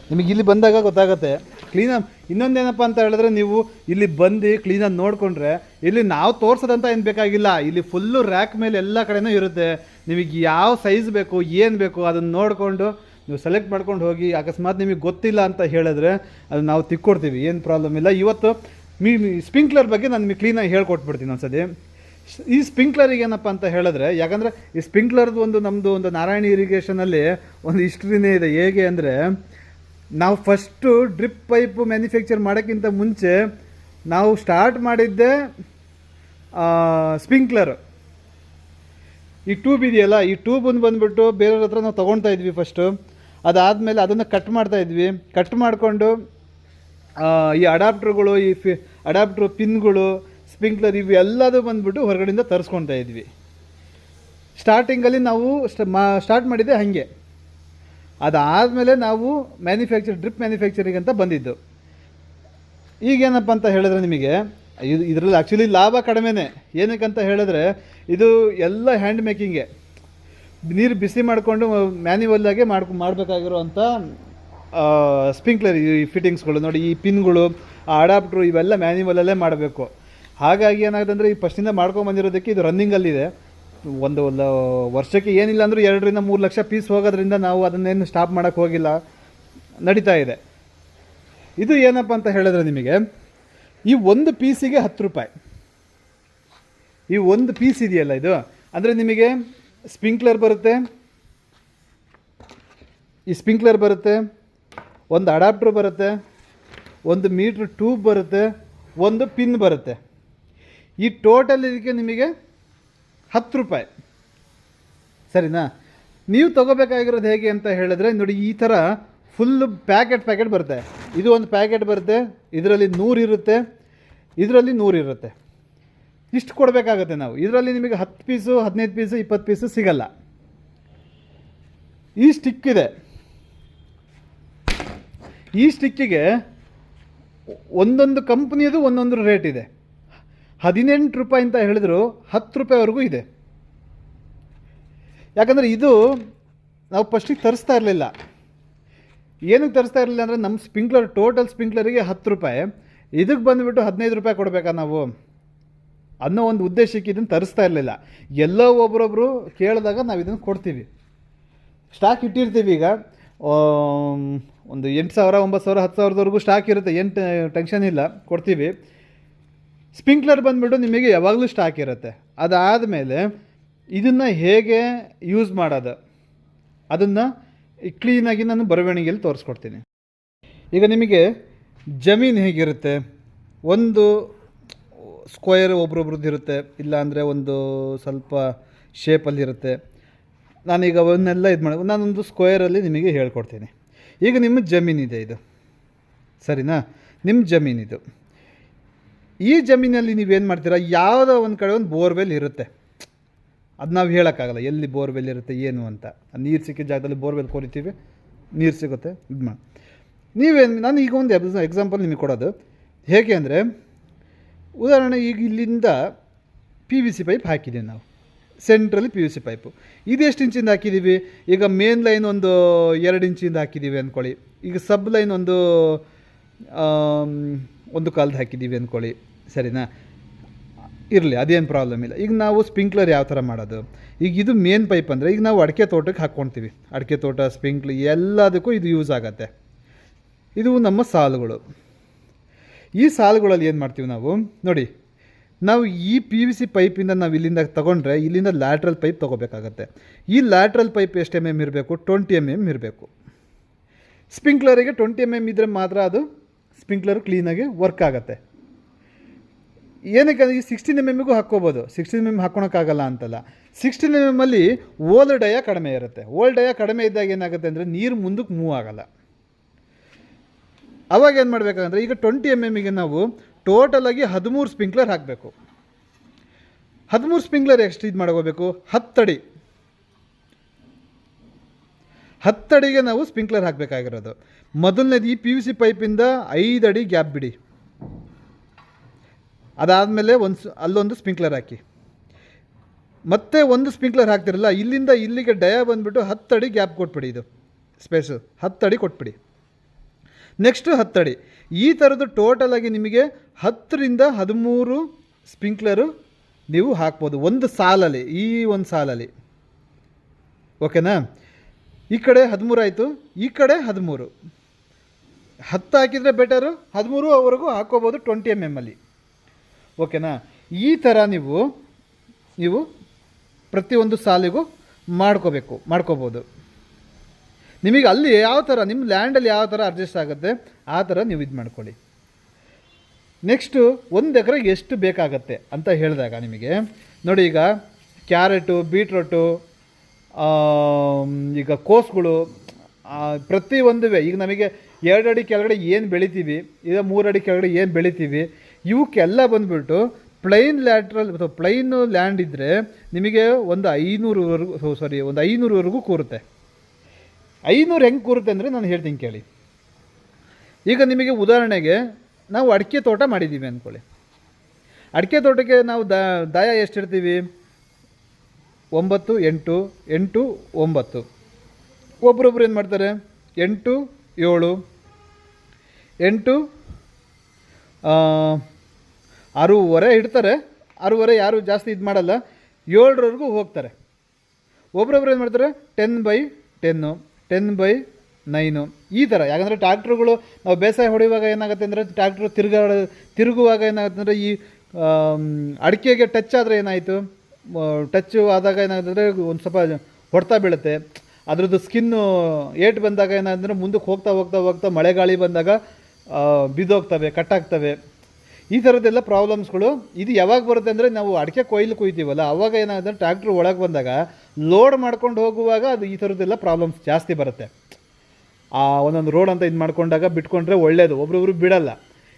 ನಿಮಗೆ ಇಲ್ಲಿ ಬಂದಾಗ ಗೊತ್ತಾಗುತ್ತೆ ಕ್ಲೀನಾಗಿ. ಇನ್ನೊಂದೇನಪ್ಪ ಅಂತ ಹೇಳಿದ್ರೆ, ನೀವು ಇಲ್ಲಿ ಬಂದು ಕ್ಲೀನಾಗಿ ನೋಡಿಕೊಂಡ್ರೆ ಇಲ್ಲಿ ನಾವು ತೋರಿಸೋದಂತ ಏನು ಬೇಕಾಗಿಲ್ಲ. ಇಲ್ಲಿ ಫುಲ್ಲು ರ್ಯಾಕ್ ಮೇಲೆ ಎಲ್ಲ ಕಡೆನೂ ಇರುತ್ತೆ. ನಿಮಗೆ ಯಾವ ಸೈಜ್ ಬೇಕು, ಏನು ಬೇಕು ಅದನ್ನು ನೋಡಿಕೊಂಡು ನೀವು ಸೆಲೆಕ್ಟ್ ಮಾಡ್ಕೊಂಡು ಹೋಗಿ. ಅಕಸ್ಮಾತ್ ನಿಮಗೆ ಗೊತ್ತಿಲ್ಲ ಅಂತ ಹೇಳಿದ್ರೆ ಅದು ನಾವು ತಿಕ್ಕೊಡ್ತೀವಿ, ಏನು ಪ್ರಾಬ್ಲಮ್ ಇಲ್ಲ. ಇವತ್ತು ಸ್ಪ್ರಿಂಕ್ಲರ್ ಬಗ್ಗೆ ನಾನು ನಿಮಗೆ ಕ್ಲೀನಾಗಿ ಹೇಳ್ಕೊಟ್ಬಿಡ್ತೀನಿ ಒಂದ್ಸತಿ. ಈ ಸ್ಪ್ರಿಂಕ್ಲರಿಗೆ ಏನಪ್ಪ ಅಂತ ಹೇಳಿದ್ರೆ, ಯಾಕಂದರೆ ಈ ಸ್ಪ್ರಿಂಕ್ಲರ್ದು ನಮ್ಮದು ಒಂದು ನಾರಾಯಣಿ ಇರಿಗೇಷನಲ್ಲಿ ಒಂದು ಹಿಸ್ಟ್ರಿನೇ ಇದೆ. ಹೇಗೆ ಅಂದರೆ, ನಾವು ಫಸ್ಟು ಡ್ರಿಪ್ ಪೈಪ್ ಮ್ಯಾನುಫ್ಯಾಕ್ಚರ್ ಮಾಡೋಕ್ಕಿಂತ ಮುಂಚೆ ನಾವು ಸ್ಟಾರ್ಟ್ ಮಾಡಿದ್ದೆ ಸ್ಪ್ರಿಂಕ್ಲರ್. ಈ ಟ್ಯೂಬ್ ಇದೆಯಲ್ಲ, ಈ ಟ್ಯೂಬನ್ನು ಬಂದುಬಿಟ್ಟು ಬೇರೆಯವ್ರ ಹತ್ರ ನಾವು ತೊಗೊಳ್ತಾ ಇದ್ವಿ ಫಸ್ಟು. ಅದಾದಮೇಲೆ ಅದನ್ನು ಕಟ್ ಮಾಡ್ತಾಯಿದ್ವಿ. ಕಟ್ ಮಾಡಿಕೊಂಡು ಈ ಅಡಾಪ್ಟ್ರುಗಳು, ಅಡಾಪ್ಟ್ರು ಪಿನ್ಗಳು, ಸ್ಪ್ರಿಂಕ್ಲರ್ ಇವೆಲ್ಲದು ಬಂದುಬಿಟ್ಟು ಹೊರಗಡೆಯಿಂದ ತರಿಸ್ಕೊತಾ ಇದ್ವಿ. ಸ್ಟಾರ್ಟಿಂಗಲ್ಲಿ ನಾವು ಸ್ಟಾರ್ಟ್ ಮಾಡಿದ್ದೆ ಹಾಗೆ. ಅದಾದಮೇಲೆ ನಾವು ಡ್ರಿಪ್ ಮ್ಯಾನುಫ್ಯಾಕ್ಚರಿಂಗ್ ಅಂತ ಬಂದಿದ್ದು. ಈಗೇನಪ್ಪ ಅಂತ ಹೇಳಿದ್ರೆ ನಿಮಗೆ ಇದರಲ್ಲಿ ಆ್ಯಕ್ಚುಲಿ ಲಾಭ ಕಡಿಮೆನೇ. ಏನಕ್ಕಂತ ಹೇಳಿದ್ರೆ ಇದು ಎಲ್ಲ ಹ್ಯಾಂಡ್ ಮೇಕಿಂಗೆ, ನೀರು ಬಿಸಿ ಮಾಡಿಕೊಂಡು ಮ್ಯಾನ್ಯುವಲ್ಲಾಗೆ ಮಾಡಬೇಕಾಗಿರುವಂಥ ಸ್ಪ್ರಿಂಕ್ಲರ್ ಈ ಫಿಟ್ಟಿಂಗ್ಸ್ಗಳು ನೋಡಿ. ಈ ಪಿನ್ಗಳು, ಆ ಅಡಾಪ್ಟ್ರು ಇವೆಲ್ಲ ಮ್ಯಾನ್ಯುವಲಲ್ಲೇ ಮಾಡಬೇಕು. ಹಾಗಾಗಿ ಏನಾಗುತ್ತೆ ಅಂದರೆ ಈ ಫಸ್ಟಿಂದ ಮಾಡ್ಕೊಂಬಂದಿರೋದಕ್ಕೆ ಇದು ರನ್ನಿಂಗಲ್ಲಿದೆ. ಒಂದು ವರ್ಷಕ್ಕೆ ಏನಿಲ್ಲ ಅಂದರೂ 2 ರಿಂದ 3 ಲಕ್ಷ ಪೀಸ್ ಹೋಗೋದ್ರಿಂದ ನಾವು ಅದನ್ನೇನು ಸ್ಟಾಪ್ ಮಾಡೋಕ್ಕೆ ಹೋಗಿಲ್ಲ, ನಡೀತಾ ಇದೆ. ಇದು ಏನಪ್ಪ ಅಂತ ಹೇಳಿದ್ರೆ ನಿಮಗೆ ಈ ಒಂದು ಪೀಸಿಗೆ 10 ರೂಪಾಯಿ. ಈ ಒಂದು ಪೀಸ್ ಇದೆಯಲ್ಲ ಇದು, ಅಂದರೆ ನಿಮಗೆ ಸ್ಪ್ರಿಂಕ್ಲರ್ ಬರುತ್ತೆ, ಈ ಸ್ಪ್ರಿಂಕ್ಲರ್ ಬರುತ್ತೆ, ಒಂದು ಅಡಾಪ್ಟ್ರ್ ಬರುತ್ತೆ, ಒಂದು ಮೀಟ್ರ್ ಟ್ಯೂಬ್ ಬರುತ್ತೆ, ಒಂದು ಪಿನ್ ಬರುತ್ತೆ. ಈ ಟೋಟಲ್ ಇದಕ್ಕೆ ನಿಮಗೆ 10 ರೂಪಾಯಿ. ಸರಿನಾ? ನೀವು ತೊಗೋಬೇಕಾಗಿರೋದು ಹೇಗೆ ಅಂತ ಹೇಳಿದ್ರೆ ನೋಡಿ, ಈ ಥರ ಫುಲ್ಲು ಪ್ಯಾಕೆಟ್ ಬರುತ್ತೆ. ಇದು ಒಂದು ಪ್ಯಾಕೆಟ್ ಬರುತ್ತೆ, ಇದರಲ್ಲಿ 100 ಇರುತ್ತೆ, ಇದರಲ್ಲಿ 100 ಇರುತ್ತೆ. ಇಷ್ಟು ಕೊಡಬೇಕಾಗತ್ತೆ ನಾವು. ಇದರಲ್ಲಿ ನಿಮಗೆ 10 ಪೀಸು, 15 ಪೀಸು, 20 ಪೀಸು ಸಿಗಲ್ಲ. ಈ ಸ್ಟಿಕ್ ಇದೆ, ಈ ಸ್ಟಿಕ್ಕಿಗೆ ಒಂದೊಂದು ಕಂಪ್ನಿಯದು ಒಂದೊಂದು ರೇಟ್ ಇದೆ. 18 ರೂಪಾಯಿ ಅಂತ ಹೇಳಿದ್ರು 10 ರೂಪಾಯಿವರೆಗೂ ಇದೆ. ಯಾಕಂದರೆ ಇದು ನಾವು ಫಸ್ಟಿಗೆ ತರಿಸ್ತಾ ಇರಲಿಲ್ಲ. ಏನಕ್ಕೆ ತರಿಸ್ತಾ ಇರಲಿಲ್ಲ ಅಂದರೆ ನಮ್ಮ ಸ್ಪ್ರಿಂಕ್ಲರ್, ಟೋಟಲ್ ಸ್ಪ್ರಿಂಕ್ಲರಿಗೆ 10 ರೂಪಾಯಿ, ಇದಕ್ಕೆ ಬಂದುಬಿಟ್ಟು 15 ರೂಪಾಯಿ ಕೊಡಬೇಕಾ ನಾವು ಅನ್ನೋ ಒಂದು ಉದ್ದೇಶಕ್ಕೆ ಇದನ್ನು ತರಿಸ್ತಾ ಇರಲಿಲ್ಲ. ಎಲ್ಲೋ ಒಬ್ಬರೊಬ್ಬರು ಕೇಳಿದಾಗ ನಾವು ಇದನ್ನು ಕೊಡ್ತೀವಿ. ಸ್ಟಾಕ್ ಇಟ್ಟಿರ್ತೀವಿ. ಈಗ ಒಂದು 8,000, 9,000, 10,000ದವರೆಗೂ ಸ್ಟಾಕ್ ಇರುತ್ತೆ, ಏನು ಟೆನ್ಷನ್ ಇಲ್ಲ, ಕೊಡ್ತೀವಿ. ಸ್ಪ್ರಿಂಕ್ಲರ್ ಬಂದುಬಿಟ್ಟು ನಿಮಗೆ ಯಾವಾಗಲೂ ಸ್ಟಾಕ್ ಇರುತ್ತೆ. ಅದಾದಮೇಲೆ ಇದನ್ನು ಹೇಗೆ ಯೂಸ್ ಮಾಡೋದು ಅದನ್ನು ಕ್ಲೀನಾಗಿ ನಾನು ಬರವಣಿಗೆಯಲ್ಲಿ ತೋರಿಸ್ಕೊಡ್ತೀನಿ. ಈಗ ನಿಮಗೆ ಜಮೀನು ಹೇಗಿರುತ್ತೆ, ಒಂದು ಸ್ಕ್ವೇರ್ ಒಬ್ರೊಬ್ರದ್ದು ಇರುತ್ತೆ, ಇಲ್ಲಾಂದರೆ ಒಂದು ಸ್ವಲ್ಪ ಶೇಪಲ್ಲಿರುತ್ತೆ. ನಾನೀಗ ಅವನ್ನೆಲ್ಲ ಇದು ಮಾಡಿ ನಾನೊಂದು ಸ್ಕ್ವೇರಲ್ಲಿ ನಿಮಗೆ ಹೇಳ್ಕೊಡ್ತೀನಿ. ಈಗ ನಿಮ್ಮ ಜಮೀನಿದೆ ಇದು, ಸರಿನಾ? ನಿಮ್ಮ ಜಮೀನಿದು. ಈ ಜಮೀನಲ್ಲಿ ನೀವೇನು ಮಾಡ್ತೀರಾ, ಯಾವುದೋ ಒಂದು ಕಡೆ ಒಂದು ಬೋರ್ವೆಲ್ ಇರುತ್ತೆ. ಅದು ನಾವು ಹೇಳೋಕ್ಕಾಗಲ್ಲ ಎಲ್ಲಿ ಬೋರ್ವೆಲ್ ಇರುತ್ತೆ ಏನು ಅಂತ. ನೀರು ಸಿಕ್ಕಿದ ಜಾಗದಲ್ಲಿ ಬೋರ್ವೆಲ್ ಕೊರಿತೀವಿ, ನೀರು ಸಿಗುತ್ತೆ. ಇದು ಮಾಡಿ ನಾನು ಈಗ ಒಂದು ಎಕ್ಸಾಂಪಲ್ ನಿಮಗೆ ಕೊಡೋದು ಹೇಗೆ ಅಂದರೆ, ಉದಾಹರಣೆ ಈಗ ಇಲ್ಲಿಂದ PVC ಪೈಪ್ ಹಾಕಿದ್ದೀವಿ ನಾವು, ಸೆಂಟ್ರಲ್ಲಿ PVC ಪೈಪು. ಇದು ಎಷ್ಟು ಇಂಚಿಂದ ಹಾಕಿದ್ದೀವಿ? ಈಗ ಮೇನ್ ಲೈನ್ ಒಂದು 2 ಇಂಚಿಂದ ಹಾಕಿದ್ದೀವಿ ಅಂದ್ಕೊಳ್ಳಿ. ಈಗ ಸಬ್ ಲೈನ್ ಒಂದು 1 ಕಾಲ್ದು ಹಾಕಿದ್ದೀವಿ ಅಂದ್ಕೊಳ್ಳಿ, ಸರಿನಾ? ಇರಲಿ, ಅದೇನು ಪ್ರಾಬ್ಲಮ್ ಇಲ್ಲ. ಈಗ ನಾವು ಸ್ಪ್ರಿಂಕ್ಲರ್ ಯಾವ ಥರ ಮಾಡೋದು? ಈಗ ಇದು ಮೇನ್ ಪೈಪ್ ಅಂದರೆ, ಈಗ ನಾವು ಅಡಿಕೆ ತೋಟಕ್ಕೆ ಹಾಕ್ಕೊಳ್ತೀವಿ. ಅಡಿಕೆ ತೋಟ, ಸ್ಪ್ರಿಂಕ್ಲರ್ ಎಲ್ಲದಕ್ಕೂ ಇದು ಯೂಸ್ ಆಗುತ್ತೆ. ಇದು ನಮ್ಮ ಸಾಲುಗಳು. ಈ ಸಾಲುಗಳಲ್ಲಿ ಏನು ಮಾಡ್ತೀವಿ ನಾವು ನೋಡಿ, ನಾವು ಈ PVC ಪೈಪಿಂದ ನಾವು ಇಲ್ಲಿಂದ ತೊಗೊಂಡ್ರೆ ಇಲ್ಲಿಂದ ಲ್ಯಾಟ್ರಲ್ ಪೈಪ್ ತೊಗೋಬೇಕಾಗತ್ತೆ. ಈ ಲ್ಯಾಟ್ರಲ್ ಪೈಪ್ ಎಷ್ಟು mm ಇರಬೇಕು? 20 mm ಇರಬೇಕು. ಸ್ಪ್ರಿಂಕ್ಲರಿಗೆ 20 mm ಇದ್ದರೆ ಮಾತ್ರ ಅದು ಸ್ಪ್ರಿಂಕ್ಲರ್ ಕ್ಲೀನಾಗಿ ವರ್ಕ್ ಆಗುತ್ತೆ. ಏನಕ್ಕೆ ಈ 16 mm ಹಾಕ್ಕೋಬೋದು, 16 mm ಹಾಕ್ಕೊಳಕ್ಕಾಗಲ್ಲ ಅಂತಲ್ಲ. 16 mm ಅಲ್ಲಿ ಓಲ್ಡ್ ಡಯ ಕಡಿಮೆ ಇರುತ್ತೆ. ಓಲ್ಡ್ ಡಯ ಕಡಿಮೆ ಇದ್ದಾಗ ಏನಾಗುತ್ತೆ ಅಂದರೆ ನೀರು ಮುಂದಕ್ಕೆ ಮೂವ್ ಆಗಲ್ಲ. ಅವಾಗ ಏನು ಮಾಡಬೇಕಂದ್ರೆ, ಈಗ 20 mm ನಾವು ಟೋಟಲಾಗಿ 13 ಸ್ಪ್ರಿಂಕ್ಲರ್ ಹಾಕಬೇಕು. 13 ಸ್ಪ್ರಿಂಕ್ಲರ್ ಎಷ್ಟು ಇದು ಮಾಡ್ಕೋಬೇಕು? 10 ಅಡಿ. 10 ಅಡಿಗೆ ನಾವು ಸ್ಪ್ರಿಂಕ್ಲರ್ ಹಾಕಬೇಕಾಗಿರೋದು. ಮೊದಲನೇದು ಈ PVC ಪೈಪಿಂದ 5 ಅಡಿ ಗ್ಯಾಪ್ ಬಿಡಿ. ಅದಾದಮೇಲೆ ಅಲ್ಲೊಂದು ಸ್ಪ್ರಿಂಕ್ಲರ್ ಹಾಕಿ, ಮತ್ತೆ ಒಂದು ಸ್ಪ್ರಿಂಕ್ಲರ್ ಹಾಕ್ತಿರಲ್ಲ, ಇಲ್ಲಿಂದ ಇಲ್ಲಿಗೆ ಡಯ ಬಂದುಬಿಟ್ಟು 10 ಅಡಿ ಗ್ಯಾಪ್ ಕೊಟ್ಬಿಡಿ. ಇದು ಸ್ಪೇಸು 10 ಅಡಿ ಕೊಟ್ಬಿಡಿ. ನೆಕ್ಸ್ಟು 10 ಅಡಿ. ಈ ಥರದ್ದು ಟೋಟಲಾಗಿ ನಿಮಗೆ 10 ರಿಂದ 13 ಸ್ಪ್ರಿಂಕ್ಲರು ನೀವು ಹಾಕ್ಬೋದು ಒಂದು ಸಾಲಲ್ಲಿ, ಈ ಒಂದು ಸಾಲಲ್ಲಿ. ಓಕೆನಾ? ಈ ಕಡೆ 13 ಆಯಿತು, ಈ ಕಡೆ 13. 10 ಹಾಕಿದರೆ ಬೆಟರು, 13 ಅವರೆಗೂ ಹಾಕ್ಕೋಬೋದು 20 mm ಅಲ್ಲಿ. ಓಕೆನಾ? ಈ ಥರ ನೀವು ಪ್ರತಿಯೊಂದು ಸಾಲಿಗೂ ಮಾಡ್ಕೋಬೋದು. ನಿಮಗೆ ಅಲ್ಲಿ ಯಾವ ಥರ, ನಿಮ್ಮ ಲ್ಯಾಂಡಲ್ಲಿ ಯಾವ ಥರ ಅಡ್ಜಸ್ಟ್ ಆಗುತ್ತೆ ಆ ಥರ ನೀವು ಇದು ಮಾಡ್ಕೊಳ್ಳಿ. ನೆಕ್ಸ್ಟು 1 ಎಕರೆಗೆ ಎಷ್ಟು ಬೇಕಾಗತ್ತೆ ಅಂತ ಹೇಳಿದಾಗ ನಿಮಗೆ ನೋಡಿ, ಈಗ ಕ್ಯಾರೆಟು, ಬೀಟ್ರೋಟು, ಈಗ ಕೋಸ್ಗಳು, ಪ್ರತಿಯೊಂದು ಈಗ ನಮಗೆ 2 ಅಡಿ ಕೆಳಗಡೆ ಏನು ಬೆಳಿತೀವಿ, ಈಗ 3 ಅಡಿ ಕೆಳಗಡೆ ಏನು ಬೆಳಿತೀವಿ, ಇವಕ್ಕೆಲ್ಲ ಬಂದುಬಿಟ್ಟು ಪ್ಲೈನ್ ಲ್ಯಾಟ್ರಲ್ ಅಥವಾ ಪ್ಲೈನು ಲ್ಯಾಂಡ್ ಇದ್ದರೆ ನಿಮಗೆ ಒಂದು 500ವರೆಗೂ ಕೂರುತ್ತೆ. 500 ಹೆಂಗೆ ಕೂರುತ್ತೆ ಅಂದರೆ ನಾನು ಹೇಳ್ತೀನಿ ಕೇಳಿ. ಈಗ ನಿಮಗೆ ಉದಾಹರಣೆಗೆ ನಾವು ಅಡಿಕೆ ತೋಟ ಮಾಡಿದ್ದೀವಿ ಅಂದ್ಕೊಳ್ಳಿ. ಅಡಿಕೆ ತೋಟಕ್ಕೆ ನಾವು ದಾಯ ಎಷ್ಟಿರ್ತೀವಿ? 9, 8, 8, 9. ಒಬ್ರೊಬ್ರು ಏನು ಮಾಡ್ತಾರೆ? 8, 7, 8, 6.5 ಇಡ್ತಾರೆ. 6.5 ಯಾರು ಜಾಸ್ತಿ ಇದು ಮಾಡಲ್ಲ, 7ರವರೆಗೂ ಹೋಗ್ತಾರೆ. ಒಬ್ರೊಬ್ರು ಏನು ಮಾಡ್ತಾರೆ? 10/10, 10/9 ಈ ಥರ. ಯಾಕಂದರೆ ಟ್ಯಾಕ್ಟ್ರುಗಳು ನಾವು ಬೇಸಾಯ ಹೊಡೆಯುವಾಗ ಏನಾಗುತ್ತೆ ಅಂದರೆ ಟ್ಯಾಕ್ಟ್ರು ತಿರುಗುವಾಗ ಏನಾಗುತ್ತೆ ಅಂದರೆ ಈ ಅಡಿಕೆಗೆ ಟಚ್ ಆದರೆ ಏನಾಯಿತು, ಟಚ್ ಆದಾಗ ಏನಾಗುತ್ತೆ ಒಂದು ಸ್ವಲ್ಪ ಹೊಡ್ತಾ ಬೀಳುತ್ತೆ. ಅದರದ್ದು ಸ್ಕಿನ್ನು ಏಟ್ ಬಂದಾಗ ಏನಾದರೆ ಮುಂದಕ್ಕೆ ಹೋಗ್ತಾ ಹೋಗ್ತಾ ಹೋಗ್ತಾ ಮಳೆಗಾಳಿ ಬಂದಾಗ ಬಿದ್ದೋಗ್ತವೆ, ಕಟ್ಟಾಗ್ತವೆ. ಈ ಥರದ್ದೆಲ್ಲ ಪ್ರಾಬ್ಲಮ್ಸ್ಗಳು. ಇದು ಯಾವಾಗ ಬರುತ್ತೆ ಅಂದರೆ ನಾವು ಅಡಿಕೆ ಕೊಯ್ಲು ಕುಯ್ತೀವಲ್ಲ ಆವಾಗ ಏನಾಗುತ್ತೆ, ಟ್ಯಾಕ್ಟ್ರು ಒಳಗೆ ಬಂದಾಗ ಲೋಡ್ ಮಾಡ್ಕೊಂಡು ಹೋಗುವಾಗ ಅದು ಈ ಥರದ್ದೆಲ್ಲ ಪ್ರಾಬ್ಲಮ್ಸ್ ಜಾಸ್ತಿ ಬರುತ್ತೆ. ಒಂದೊಂದು ರೋಡ್ ಅಂತ ಇದು ಮಾಡ್ಕೊಂಡಾಗ ಬಿಟ್ಕೊಂಡ್ರೆ ಒಳ್ಳೆಯದು, ಒಬ್ರೊಬ್ರು ಬಿಡಲ್ಲ.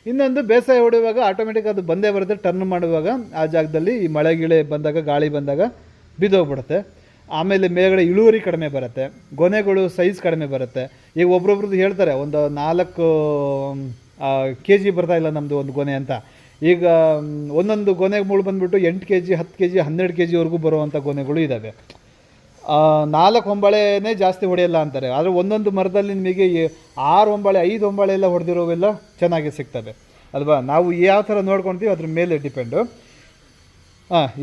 ಇನ್ನೊಂದು ಬೇಸಾಯ ಹೊಡೆಯುವಾಗ ಆಟೋಮೆಟಿಕ್ ಅದು ಬಂದೇ ಬರುತ್ತೆ. ಟರ್ನ್ ಮಾಡುವಾಗ ಆ ಜಾಗದಲ್ಲಿ ಈ ಮಳೆ ಗಿಳೆ ಬಂದಾಗ ಗಾಳಿ ಬಂದಾಗ ಬಿದ್ದೋಗ್ಬಿಡುತ್ತೆ. ಆಮೇಲೆ ಮೇಲ್ಗಡೆ ಇಳುವರಿ ಕಡಿಮೆ ಬರುತ್ತೆ, ಗೊನೆಗಳು ಸೈಜ್ ಕಡಿಮೆ ಬರುತ್ತೆ. ಈಗ ಒಬ್ರೊಬ್ರದ್ದು ಹೇಳ್ತಾರೆ ಒಂದು 4 kg ಬರ್ತಾಯಿಲ್ಲ ನಮ್ಮದು ಒಂದು ಗೊನೆ ಅಂತ. ಈಗ ಒಂದೊಂದು ಗೊನೆಗೆ ಮುಳು ಬಂದುಬಿಟ್ಟು 8 kg, 10 kg, 12 kgವರೆಗೂ ಬರುವಂಥ ಗೊನೆಗಳು ಇದ್ದಾವೆ. 4 ಹೊಂಬಾಳೆನೇ ಜಾಸ್ತಿ ಹೊಡೆಯಲ್ಲ ಅಂತಾರೆ. ಆದರೆ ಒಂದೊಂದು ಮರದಲ್ಲಿ ನಿಮಗೆ 6 ಹೊಂಬಾಳೆ, 5 ಹೊಂಬಾಳೆ ಎಲ್ಲ ಹೊಡೆದಿರೋವೆಲ್ಲ ಚೆನ್ನಾಗಿ ಸಿಗ್ತವೆ ಅಲ್ವಾ. ನಾವು ಯಾವ ಥರ ನೋಡ್ಕೊಳ್ತೀವಿ ಅದ್ರ ಮೇಲೆ ಡಿಪೆಂಡು.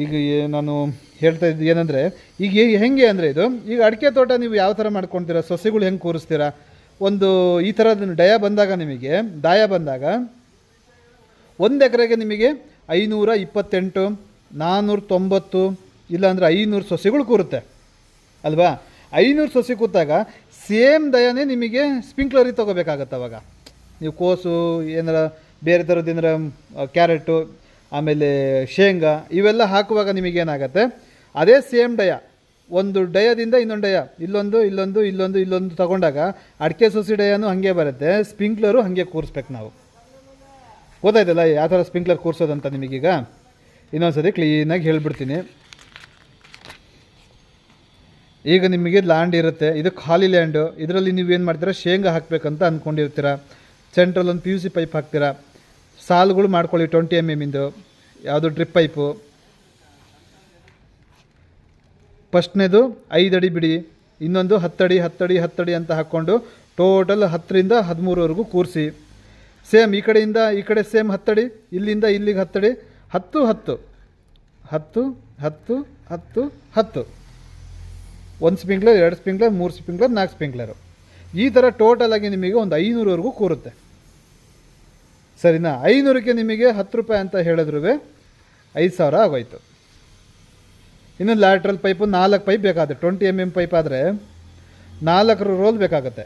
ಈಗ ನಾನು ಹೇಳ್ತಾ ಇದ್ದು ಏನಂದರೆ, ಈಗ ಹೆಂಗೆ ಅಂದರೆ ಇದು ಈಗ ಅಡಿಕೆ ತೋಟ ನೀವು ಯಾವ ಥರ ಮಾಡ್ಕೊಳ್ತೀರಾ, ಸೊಸೆಗಳು ಹೆಂಗೆ ಕೂರಿಸ್ತೀರಾ? ಒಂದು ಈ ಥರದ ದಾಯ ಬಂದಾಗ 1 ಎಕರೆಗೆ ನಿಮಗೆ 528, 490 ಇಲ್ಲಾಂದರೆ 500 ಸೊಸೆಗಳು ಕೂರುತ್ತೆ ಅಲ್ವಾ. 500 ಸೊಸೆ ಕೂತಾಗ ಸೇಮ್ ದಯನೇ ನಿಮಗೆ ಸ್ಪ್ರಿಂಕ್ಲರಿಗೆ ತೊಗೋಬೇಕಾಗತ್ತೆ. ಅವಾಗ ನೀವು ಕೋಸು ಏನಾರ ಬೇರೆ ಥರದ್ದು ಏನಾರ ಕ್ಯಾರೆಟು ಆಮೇಲೆ ಶೇಂಗಾ ಇವೆಲ್ಲ ಹಾಕುವಾಗ ನಿಮಗೇನಾಗತ್ತೆ, ಅದೇ ಸೇಮ್ ಡಯ, ಒಂದು ಡಯದಿಂದ ಇನ್ನೊಂದು ಡಯ, ಇಲ್ಲೊಂದು ತಗೊಂಡಾಗ ಅಡಿಕೆ ಸೊಸಿ ಡಯನೂ ಹಾಗೆ ಬರುತ್ತೆ, ಸ್ಪ್ರಿಂಕ್ಲರು ಹಾಗೆ ಕೂರಿಸ್ಬೇಕು ನಾವು. ಗೊತ್ತಾಯ್ತಲ್ಲ ಯಾವ ಥರ ಸ್ಪ್ರಿಂಕ್ಲರ್ ಕೂರಿಸೋದಂತ ನಿಮಗೀಗ ಇನ್ನೊಂದು ಸತಿ ಕ್ಲೀನಾಗಿ ಹೇಳ್ಬಿಡ್ತೀನಿ. ಈಗ ನಿಮಗೆ ಲ್ಯಾಂಡ್ ಇರುತ್ತೆ, ಇದು ಖಾಲಿ ಲ್ಯಾಂಡು. ಇದರಲ್ಲಿ ನೀವೇನು ಮಾಡ್ತೀರಾ, ಶೇಂಗಾ ಹಾಕಬೇಕಂತ ಅಂದ್ಕೊಂಡಿರ್ತೀರ. ಸೆಂಟ್ರಲ್ ಒಂದು PVC ಪೈಪ್ ಹಾಕ್ತೀರಾ. ಸಾಲುಗಳು ಮಾಡ್ಕೊಳ್ಳಿ 20 mm ಇಂದು, ಯಾವುದು ಡ್ರಿಪ್ ಪೈಪು. ಫಸ್ಟ್ನೇದು 5 ಅಡಿ ಬಿಡಿ, ಇನ್ನೊಂದು 10 ಅಡಿ 10 ಅಡಿ 10 ಅಡಿ ಅಂತ ಹಾಕ್ಕೊಂಡು ಟೋಟಲ್ 10ರಿಂದ 13ವರೆಗೂ ಕೂರಿಸಿ. ಸೇಮ್ ಈ ಕಡೆಯಿಂದ ಈ ಕಡೆ ಸೇಮ್ 10 ಅಡಿ, ಇಲ್ಲಿಂದ ಇಲ್ಲಿಗೆ 10 ಅಡಿ, 10 10 10 10 10 10 1 ಸ್ಪ್ರಿಂಕ್ಲರ್, 2 ಸ್ಪ್ರಿಂಕ್ಲರ್, 3 ಸ್ಪ್ರಿಂಕ್ಲರ್, 4 ಸ್ಪ್ರಿಂಕ್ಲರು. ಈ ಥರ ಟೋಟಲಾಗಿ ನಿಮಗೆ ಒಂದು 500ವರೆಗೂ ಕೂರುತ್ತೆ. ಸರಿನಾ? 500ಕ್ಕೆ ನಿಮಗೆ 10 ರೂಪಾಯಿ ಅಂತ ಹೇಳಿದ್ರೂ 5,000 ಆಗೋಯ್ತು. ಇನ್ನು ಲ್ಯಾಟ್ರಲ್ ಪೈಪು 4 ಪೈಪ್ ಬೇಕಾಗುತ್ತೆ. 20 mm ಪೈಪ್ ಆದರೆ 4 ರೋಲ್ ಬೇಕಾಗುತ್ತೆ.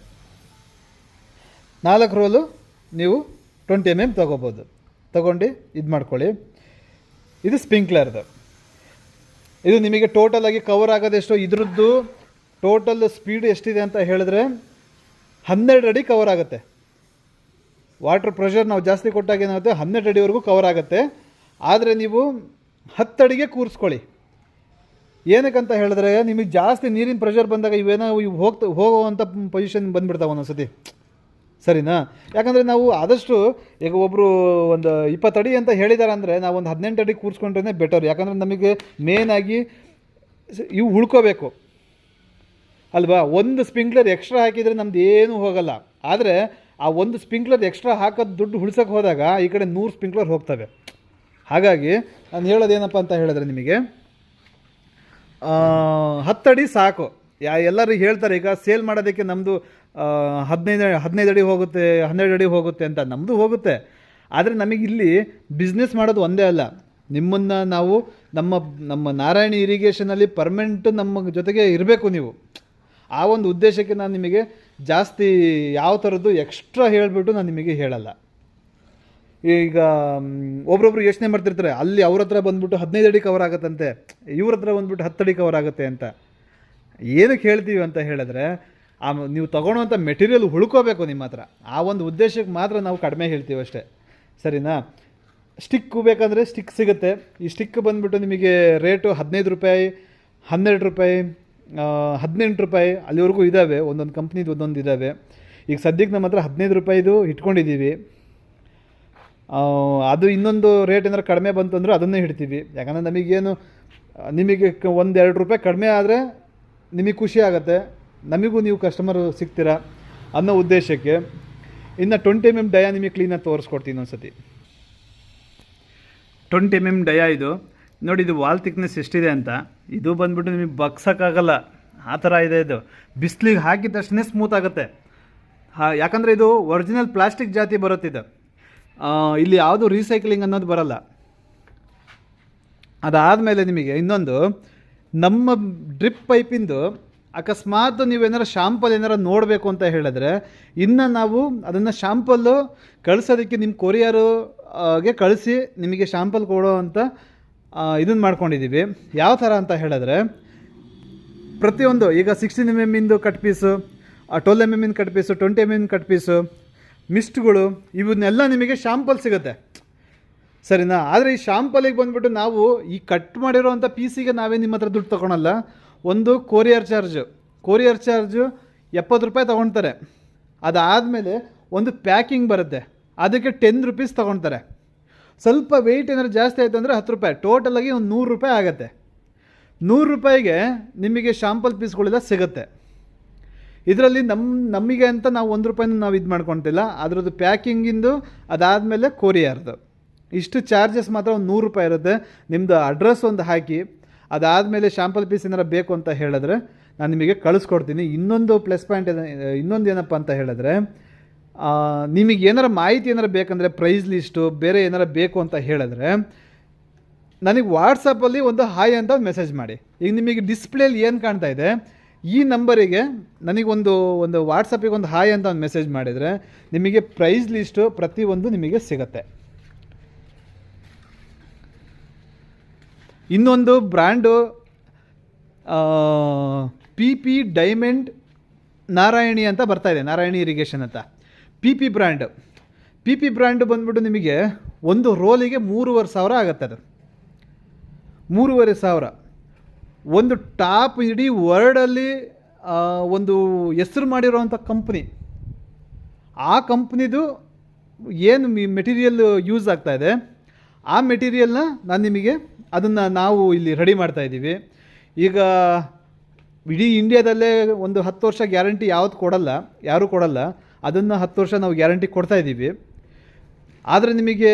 4 ರೋಲು ನೀವು 20 mm ತೊಗೋಬೋದು. ತೊಗೊಂಡು ಇದು ಮಾಡ್ಕೊಳ್ಳಿ. ಇದು ಸ್ಪ್ರಿಂಕ್ಲರ್ದು. ಇದು ನಿಮಗೆ ಟೋಟಲಾಗಿ ಕವರ್ ಆಗೋದೆಷ್ಟು, ಇದ್ರದ್ದು ಟೋಟಲ್ ಸ್ಪೀಡ್ ಎಷ್ಟಿದೆ ಅಂತ ಹೇಳಿದ್ರೆ 12 ಅಡಿ ಕವರ್ ಆಗುತ್ತೆ. ವಾಟರ್ ಪ್ರೆಷರ್ ನಾವು ಜಾಸ್ತಿ ಕೊಟ್ಟಾಗ ಏನಾಗುತ್ತೆ, 12 ಅಡಿವರೆಗೂ ಕವರ್ ಆಗುತ್ತೆ. ಆದರೆ ನೀವು 10 ಅಡಿಗೆ ಕೂರಿಸ್ಕೊಳ್ಳಿ. ಏನಕ್ಕಂತ ಹೇಳಿದ್ರೆ ನಿಮಗೆ ಜಾಸ್ತಿ ನೀರಿನ ಪ್ರೆಷರ್ ಬಂದಾಗ ಇವು ಹೋಗುವಂಥ ಪೊಸಿಷನ್ ಬಂದುಬಿಡ್ತಾವೆ ಒಂದೊಂದ್ಸತಿ. ಸರಿನಾ? ಯಾಕಂದರೆ ನಾವು ಆದಷ್ಟು ಈಗ ಒಬ್ಬರು ಒಂದು 20 ಅಡಿ ಅಂತ ಹೇಳಿದ್ದಾರೆ ಅಂದರೆ ನಾವು ಒಂದು 18 ಅಡಿ ಕೂರಿಸ್ಕೊಂಡ್ರೇ ಬೆಟರ್. ಯಾಕಂದರೆ ನಮಗೆ ಮೇನಾಗಿ ಇವು ಉಳ್ಕೋಬೇಕು ಅಲ್ವಾ. ಒಂದು ಸ್ಪ್ರಿಂಕ್ಲರ್ ಎಕ್ಸ್ಟ್ರಾ ಹಾಕಿದರೆ ನಮ್ದು ಏನೂ ಹೋಗಲ್ಲ. ಆದರೆ ಆ ಒಂದು ಸ್ಪ್ರಿಂಕ್ಲರ್ ಎಕ್ಸ್ಟ್ರಾ ಹಾಕೋದು ದುಡ್ಡು ಉಳ್ಸೋಕ್ಕೆ ಹೋದಾಗ ಈ ಕಡೆ 100 ಸ್ಪ್ರಿಂಕ್ಲರ್ ಹೋಗ್ತವೆ. ಹಾಗಾಗಿ ನಾನು ಹೇಳೋದೇನಪ್ಪ ಅಂತ ಹೇಳಿದ್ರೆ ನಿಮಗೆ 10 ಅಡಿ ಸಾಕು. ಎಲ್ಲರೂ ಹೇಳ್ತಾರೆ ಈಗ ಸೇಲ್ ಮಾಡೋದಕ್ಕೆ ನಮ್ಮದು 15 ಅಡಿ ಹೋಗುತ್ತೆ, 12 ಅಡಿ ಹೋಗುತ್ತೆ ಅಂತ. ನಮ್ಮದು ಹೋಗುತ್ತೆ. ಆದರೆ ನಮಗಿಲ್ಲಿ ಬಿಸ್ನೆಸ್ ಮಾಡೋದು ಒಂದೇ ಅಲ್ಲ. ನಿಮ್ಮನ್ನು ನಾವು ನಮ್ಮ ನಾರಾಯಣಿ ಇರಿಗೇಷನಲ್ಲಿ ಪರ್ಮನೆಂಟು ನಮ್ಮ ಜೊತೆಗೆ ಇರಬೇಕು ನೀವು. ಆ ಒಂದು ಉದ್ದೇಶಕ್ಕೆ ನಾನು ನಿಮಗೆ ಜಾಸ್ತಿ ಯಾವ ಥರದ್ದು ಎಕ್ಸ್ಟ್ರಾ ಹೇಳಿಬಿಟ್ಟು ನಾನು ನಿಮಗೆ ಹೇಳಲ್ಲ. ಈಗ ಒಬ್ರೊಬ್ರು ಯೋಚನೆ ಮಾಡ್ತಿರ್ತಾರೆ, ಅಲ್ಲಿ ಅವ್ರ ಹತ್ರ ಬಂದುಬಿಟ್ಟು 15 ಅಡಿ ಕವರ್ ಆಗುತ್ತಂತೆ, ಇವ್ರ ಹತ್ರ ಬಂದುಬಿಟ್ಟು 10 ಅಡಿ ಕವರ್ ಆಗುತ್ತೆ ಅಂತ. ಏನಕ್ಕೆ ಹೇಳ್ತೀವಿ ಅಂತ ಹೇಳಿದ್ರೆ ನೀವು ತೊಗೊಳೋವಂಥ ಮೆಟೀರಿಯಲ್ ಉಳ್ಕೋಬೇಕು ನಿಮ್ಮ ಹತ್ರ. ಆ ಒಂದು ಉದ್ದೇಶಕ್ಕೆ ಮಾತ್ರ ನಾವು ಕಡಿಮೆ ಹೇಳ್ತೀವಿ ಅಷ್ಟೇ, ಸರಿನಾ? ಸ್ಟಿಕ್ಕು ಬೇಕಂದರೆ ಸ್ಟಿಕ್ ಸಿಗುತ್ತೆ. ಈ ಸ್ಟಿಕ್ ಬಂದುಬಿಟ್ಟು ನಿಮಗೆ ರೇಟು 15 ರೂಪಾಯಿ, 12 ರೂಪಾಯಿ, 18 ರೂಪಾಯಿ ಅಲ್ಲಿವರೆಗೂ ಇದ್ದಾವೆ. ಒಂದೊಂದು ಕಂಪ್ನಿದು ಒಂದೊಂದು ಇದ್ದಾವೆ. ಈಗ ಸದ್ಯಕ್ಕೆ ನಮ್ಮ ಹತ್ರ 15 ರೂಪಾಯಿದು ಇಟ್ಕೊಂಡಿದ್ದೀವಿ. ಅದು ಇನ್ನೊಂದು ರೇಟ್ ಏನಾದ್ರು ಕಡಿಮೆ ಬಂತು ಅಂದರೆ ಅದನ್ನೇ ಇಡ್ತೀವಿ. ಯಾಕಂದರೆ ನಮಗೇನು, ನಿಮಗೆ 1-2 ರೂಪಾಯಿ ಕಡಿಮೆ ಆದರೆ ನಿಮಗೆ ಖುಷಿ ಆಗುತ್ತೆ, ನಮಗೂ ನೀವು ಕಸ್ಟಮರು ಸಿಗ್ತೀರಾ ಅನ್ನೋ ಉದ್ದೇಶಕ್ಕೆ. ಇನ್ನು 20 mm ಡಯಾ ನಿಮಗೆ ಕ್ಲೀನಾಗಿ ತೋರಿಸ್ಕೊಡ್ತೀನಿ ಒಂದು ಸತಿ. 20 mm ಡಯಾ ಇದು ನೋಡಿ. ಇದು ವಾಲ್ ಥಿಕ್ನೆಸ್ ಎಷ್ಟಿದೆ ಅಂತ. ಇದು ಬಂದುಬಿಟ್ಟು ನಿಮಗೆ ಬಗ್ಸೋಕ್ಕಾಗಲ್ಲ, ಆ ಥರ ಇದೆ. ಇದು ಬಿಸಿಲಿಗೆ ಹಾಕಿದ ತಕ್ಷಣ ಸ್ಮೂತ್ ಆಗುತ್ತೆ. ಯಾಕಂದರೆ ಇದು ಒರಿಜಿನಲ್ ಪ್ಲಾಸ್ಟಿಕ್ ಜಾತಿ ಬರುತ್ತಿದೆ. ಇಲ್ಲಿ ಯಾವುದು ರೀಸೈಕ್ಲಿಂಗ್ ಅನ್ನೋದು ಬರಲ್ಲ. ಅದಾದಮೇಲೆ ನಿಮಗೆ ಇನ್ನೊಂದು, ನಮ್ಮ ಡ್ರಿಪ್ ಪೈಪಿಂದು ಅಕಸ್ಮಾತ್ ನೀವೇನಾರು ಶಾಂಪಲ್ ಏನಾರು ನೋಡಬೇಕು ಅಂತ ಹೇಳಿದ್ರೆ, ಇನ್ನು ನಾವು ಅದನ್ನು ಶಾಂಪಲ್ಲು ಕಳಿಸೋದಕ್ಕೆ ನಿಮ್ಮ ಕೊರಿಯರ್ಗೆ ಕಳಿಸಿ ನಿಮಗೆ ಶಾಂಪಲ್ ಕೊಡೋ ಅಂತ ಇದನ್ನು ಮಾಡ್ಕೊಂಡಿದ್ದೀವಿ. ಯಾವ ಥರ ಅಂತ ಹೇಳಿದ್ರೆ, ಪ್ರತಿಯೊಂದು ಈಗ 16 mm ಇಂದು cut piece, 12 mm cut piece, 20 mm cut piece, ಮಿಸ್ಟ್ಗಳು, ಇವನ್ನೆಲ್ಲ ನಿಮಗೆ ಶಾಂಪಲ್ ಸಿಗುತ್ತೆ, ಸರಿನಾ? ಆದರೆ ಈ ಶಾಂಪಲಿಗೆ ಬಂದುಬಿಟ್ಟು ನಾವು ಈ ಕಟ್ ಮಾಡಿರೋವಂಥ ಪೀಸಿಗೆ ನಾವೇ ನಿಮ್ಮ ಹತ್ರ ದುಡ್ಡು ತೊಗೊಳಲ್ಲ. ಒಂದು ಕೊರಿಯರ್ ಚಾರ್ಜು 70 ರೂಪಾಯಿ ತೊಗೊಳ್ತಾರೆ. ಅದಾದಮೇಲೆ ಒಂದು ಪ್ಯಾಕಿಂಗ್ ಬರುತ್ತೆ, ಅದಕ್ಕೆ 10 ರೂಪೀಸ್ ತೊಗೊಳ್ತಾರೆ. ಸ್ವಲ್ಪ ವೆಯ್ಟ್ ಏನಾದ್ರು ಜಾಸ್ತಿ ಆಯಿತು ಅಂದರೆ 10 ರೂಪಾಯಿ, ಟೋಟಲಾಗಿ ಒಂದು 100 ರೂಪಾಯಿ ಆಗುತ್ತೆ. 100 ರೂಪಾಯಿಗೆ ನಿಮಗೆ ಶಾಂಪಲ್ ಪೀಸ್ಗಳೆಲ್ಲ ಸಿಗುತ್ತೆ. ಇದರಲ್ಲಿ ನಮಗೆ ಅಂತ ನಾವು 1 ರೂಪಾಯಿನೂ ನಾವು ಇದು ಮಾಡ್ಕೊತಿಲ್ಲ. ಅದರದ್ದು ಪ್ಯಾಕಿಂಗಿಂದು, ಅದಾದಮೇಲೆ ಕೊರಿಯರ್ದು, ಇಷ್ಟು ಚಾರ್ಜಸ್ ಮಾತ್ರ ಒಂದು 100 ರೂಪಾಯಿ ಇರುತ್ತೆ. ನಿಮ್ಮದು ಅಡ್ರೆಸ್ ಒಂದು ಹಾಕಿ, ಅದಾದಮೇಲೆ ಶಾಂಪಲ್ ಪೀಸ್ ಏನಾರು ಬೇಕು ಅಂತ ಹೇಳಿದ್ರೆ ನಾನು ನಿಮಗೆ ಕಳಿಸ್ಕೊಡ್ತೀನಿ. ಇನ್ನೊಂದು ಪ್ಲಸ್ ಪಾಯಿಂಟ್ ಇನ್ನೊಂದು ಏನಪ್ಪ ಅಂತ ಹೇಳಿದ್ರೆ, ನಿಮಗೆ ಏನಾರು ಮಾಹಿತಿ ಏನಾರು ಬೇಕಂದರೆ, ಪ್ರೈಸ್ ಲಿಸ್ಟು ಬೇರೆ ಏನಾರು ಬೇಕು ಅಂತ ಹೇಳಿದ್ರೆ ನನಗೆ ವಾಟ್ಸಪ್ಪಲ್ಲಿ ಒಂದು ಹಾಯ್ ಅಂತ ಮೆಸೇಜ್ ಮಾಡಿ. ಈಗ ನಿಮಗೆ ಡಿಸ್ಪ್ಲೇಲಿ ಏನು ಕಾಣ್ತಾ ಇದೆ ಈ ನಂಬರಿಗೆ ನನಗೊಂದು ವಾಟ್ಸಪ್ಪಿಗೆ ಒಂದು ಹಾಯ್ ಅಂತ ಒಂದು ಮೆಸೇಜ್ ಮಾಡಿದರೆ ನಿಮಗೆ ಪ್ರೈಸ್ ಲಿಸ್ಟು ಪ್ರತಿಯೊಂದು ನಿಮಗೆ ಸಿಗುತ್ತೆ. ಇನ್ನೊಂದು ಬ್ರ್ಯಾಂಡು PP ಡೈಮಂಡ್ ನಾರಾಯಣಿ ಅಂತ ಬರ್ತಾಯಿದೆ, ನಾರಾಯಣಿ ಇರಿಗೇಷನ್ ಅಂತ. PP ಬ್ರ್ಯಾಂಡು ಬಂದ್ಬಿಟ್ಟು ನಿಮಗೆ ಒಂದು ರೋಲಿಗೆ 3,500 ಆಗುತ್ತೆ. ಅದು 3,500 ಒಂದು ಟಾಪ್ ಇಡೀ ವರ್ಲ್ಡಲ್ಲಿ ಒಂದು ಹೆಸರು ಮಾಡಿರೋವಂಥ ಕಂಪ್ನಿ. ಆ ಕಂಪ್ನಿದು ಏನು ಮೆಟೀರಿಯಲ್ ಯೂಸ್ ಆಗ್ತಾಯಿದೆ, ಆ ಮೆಟೀರಿಯಲ್ನ ನಾನು ನಿಮಗೆ ನಾವು ಇಲ್ಲಿ ರೆಡಿ ಮಾಡ್ತಾಯಿದ್ದೀವಿ. ಈಗ ಇಡೀ ಇಂಡಿಯಾದಲ್ಲೇ ಒಂದು 10 ವರ್ಷ ಗ್ಯಾರಂಟಿ ಯಾರೂ ಕೊಡಲ್ಲ. ಅದನ್ನು 10 ವರ್ಷ ನಾವು ಗ್ಯಾರಂಟಿ ಕೊಡ್ತಾಯಿದ್ದೀವಿ. ಆದರೆ ನಿಮಗೆ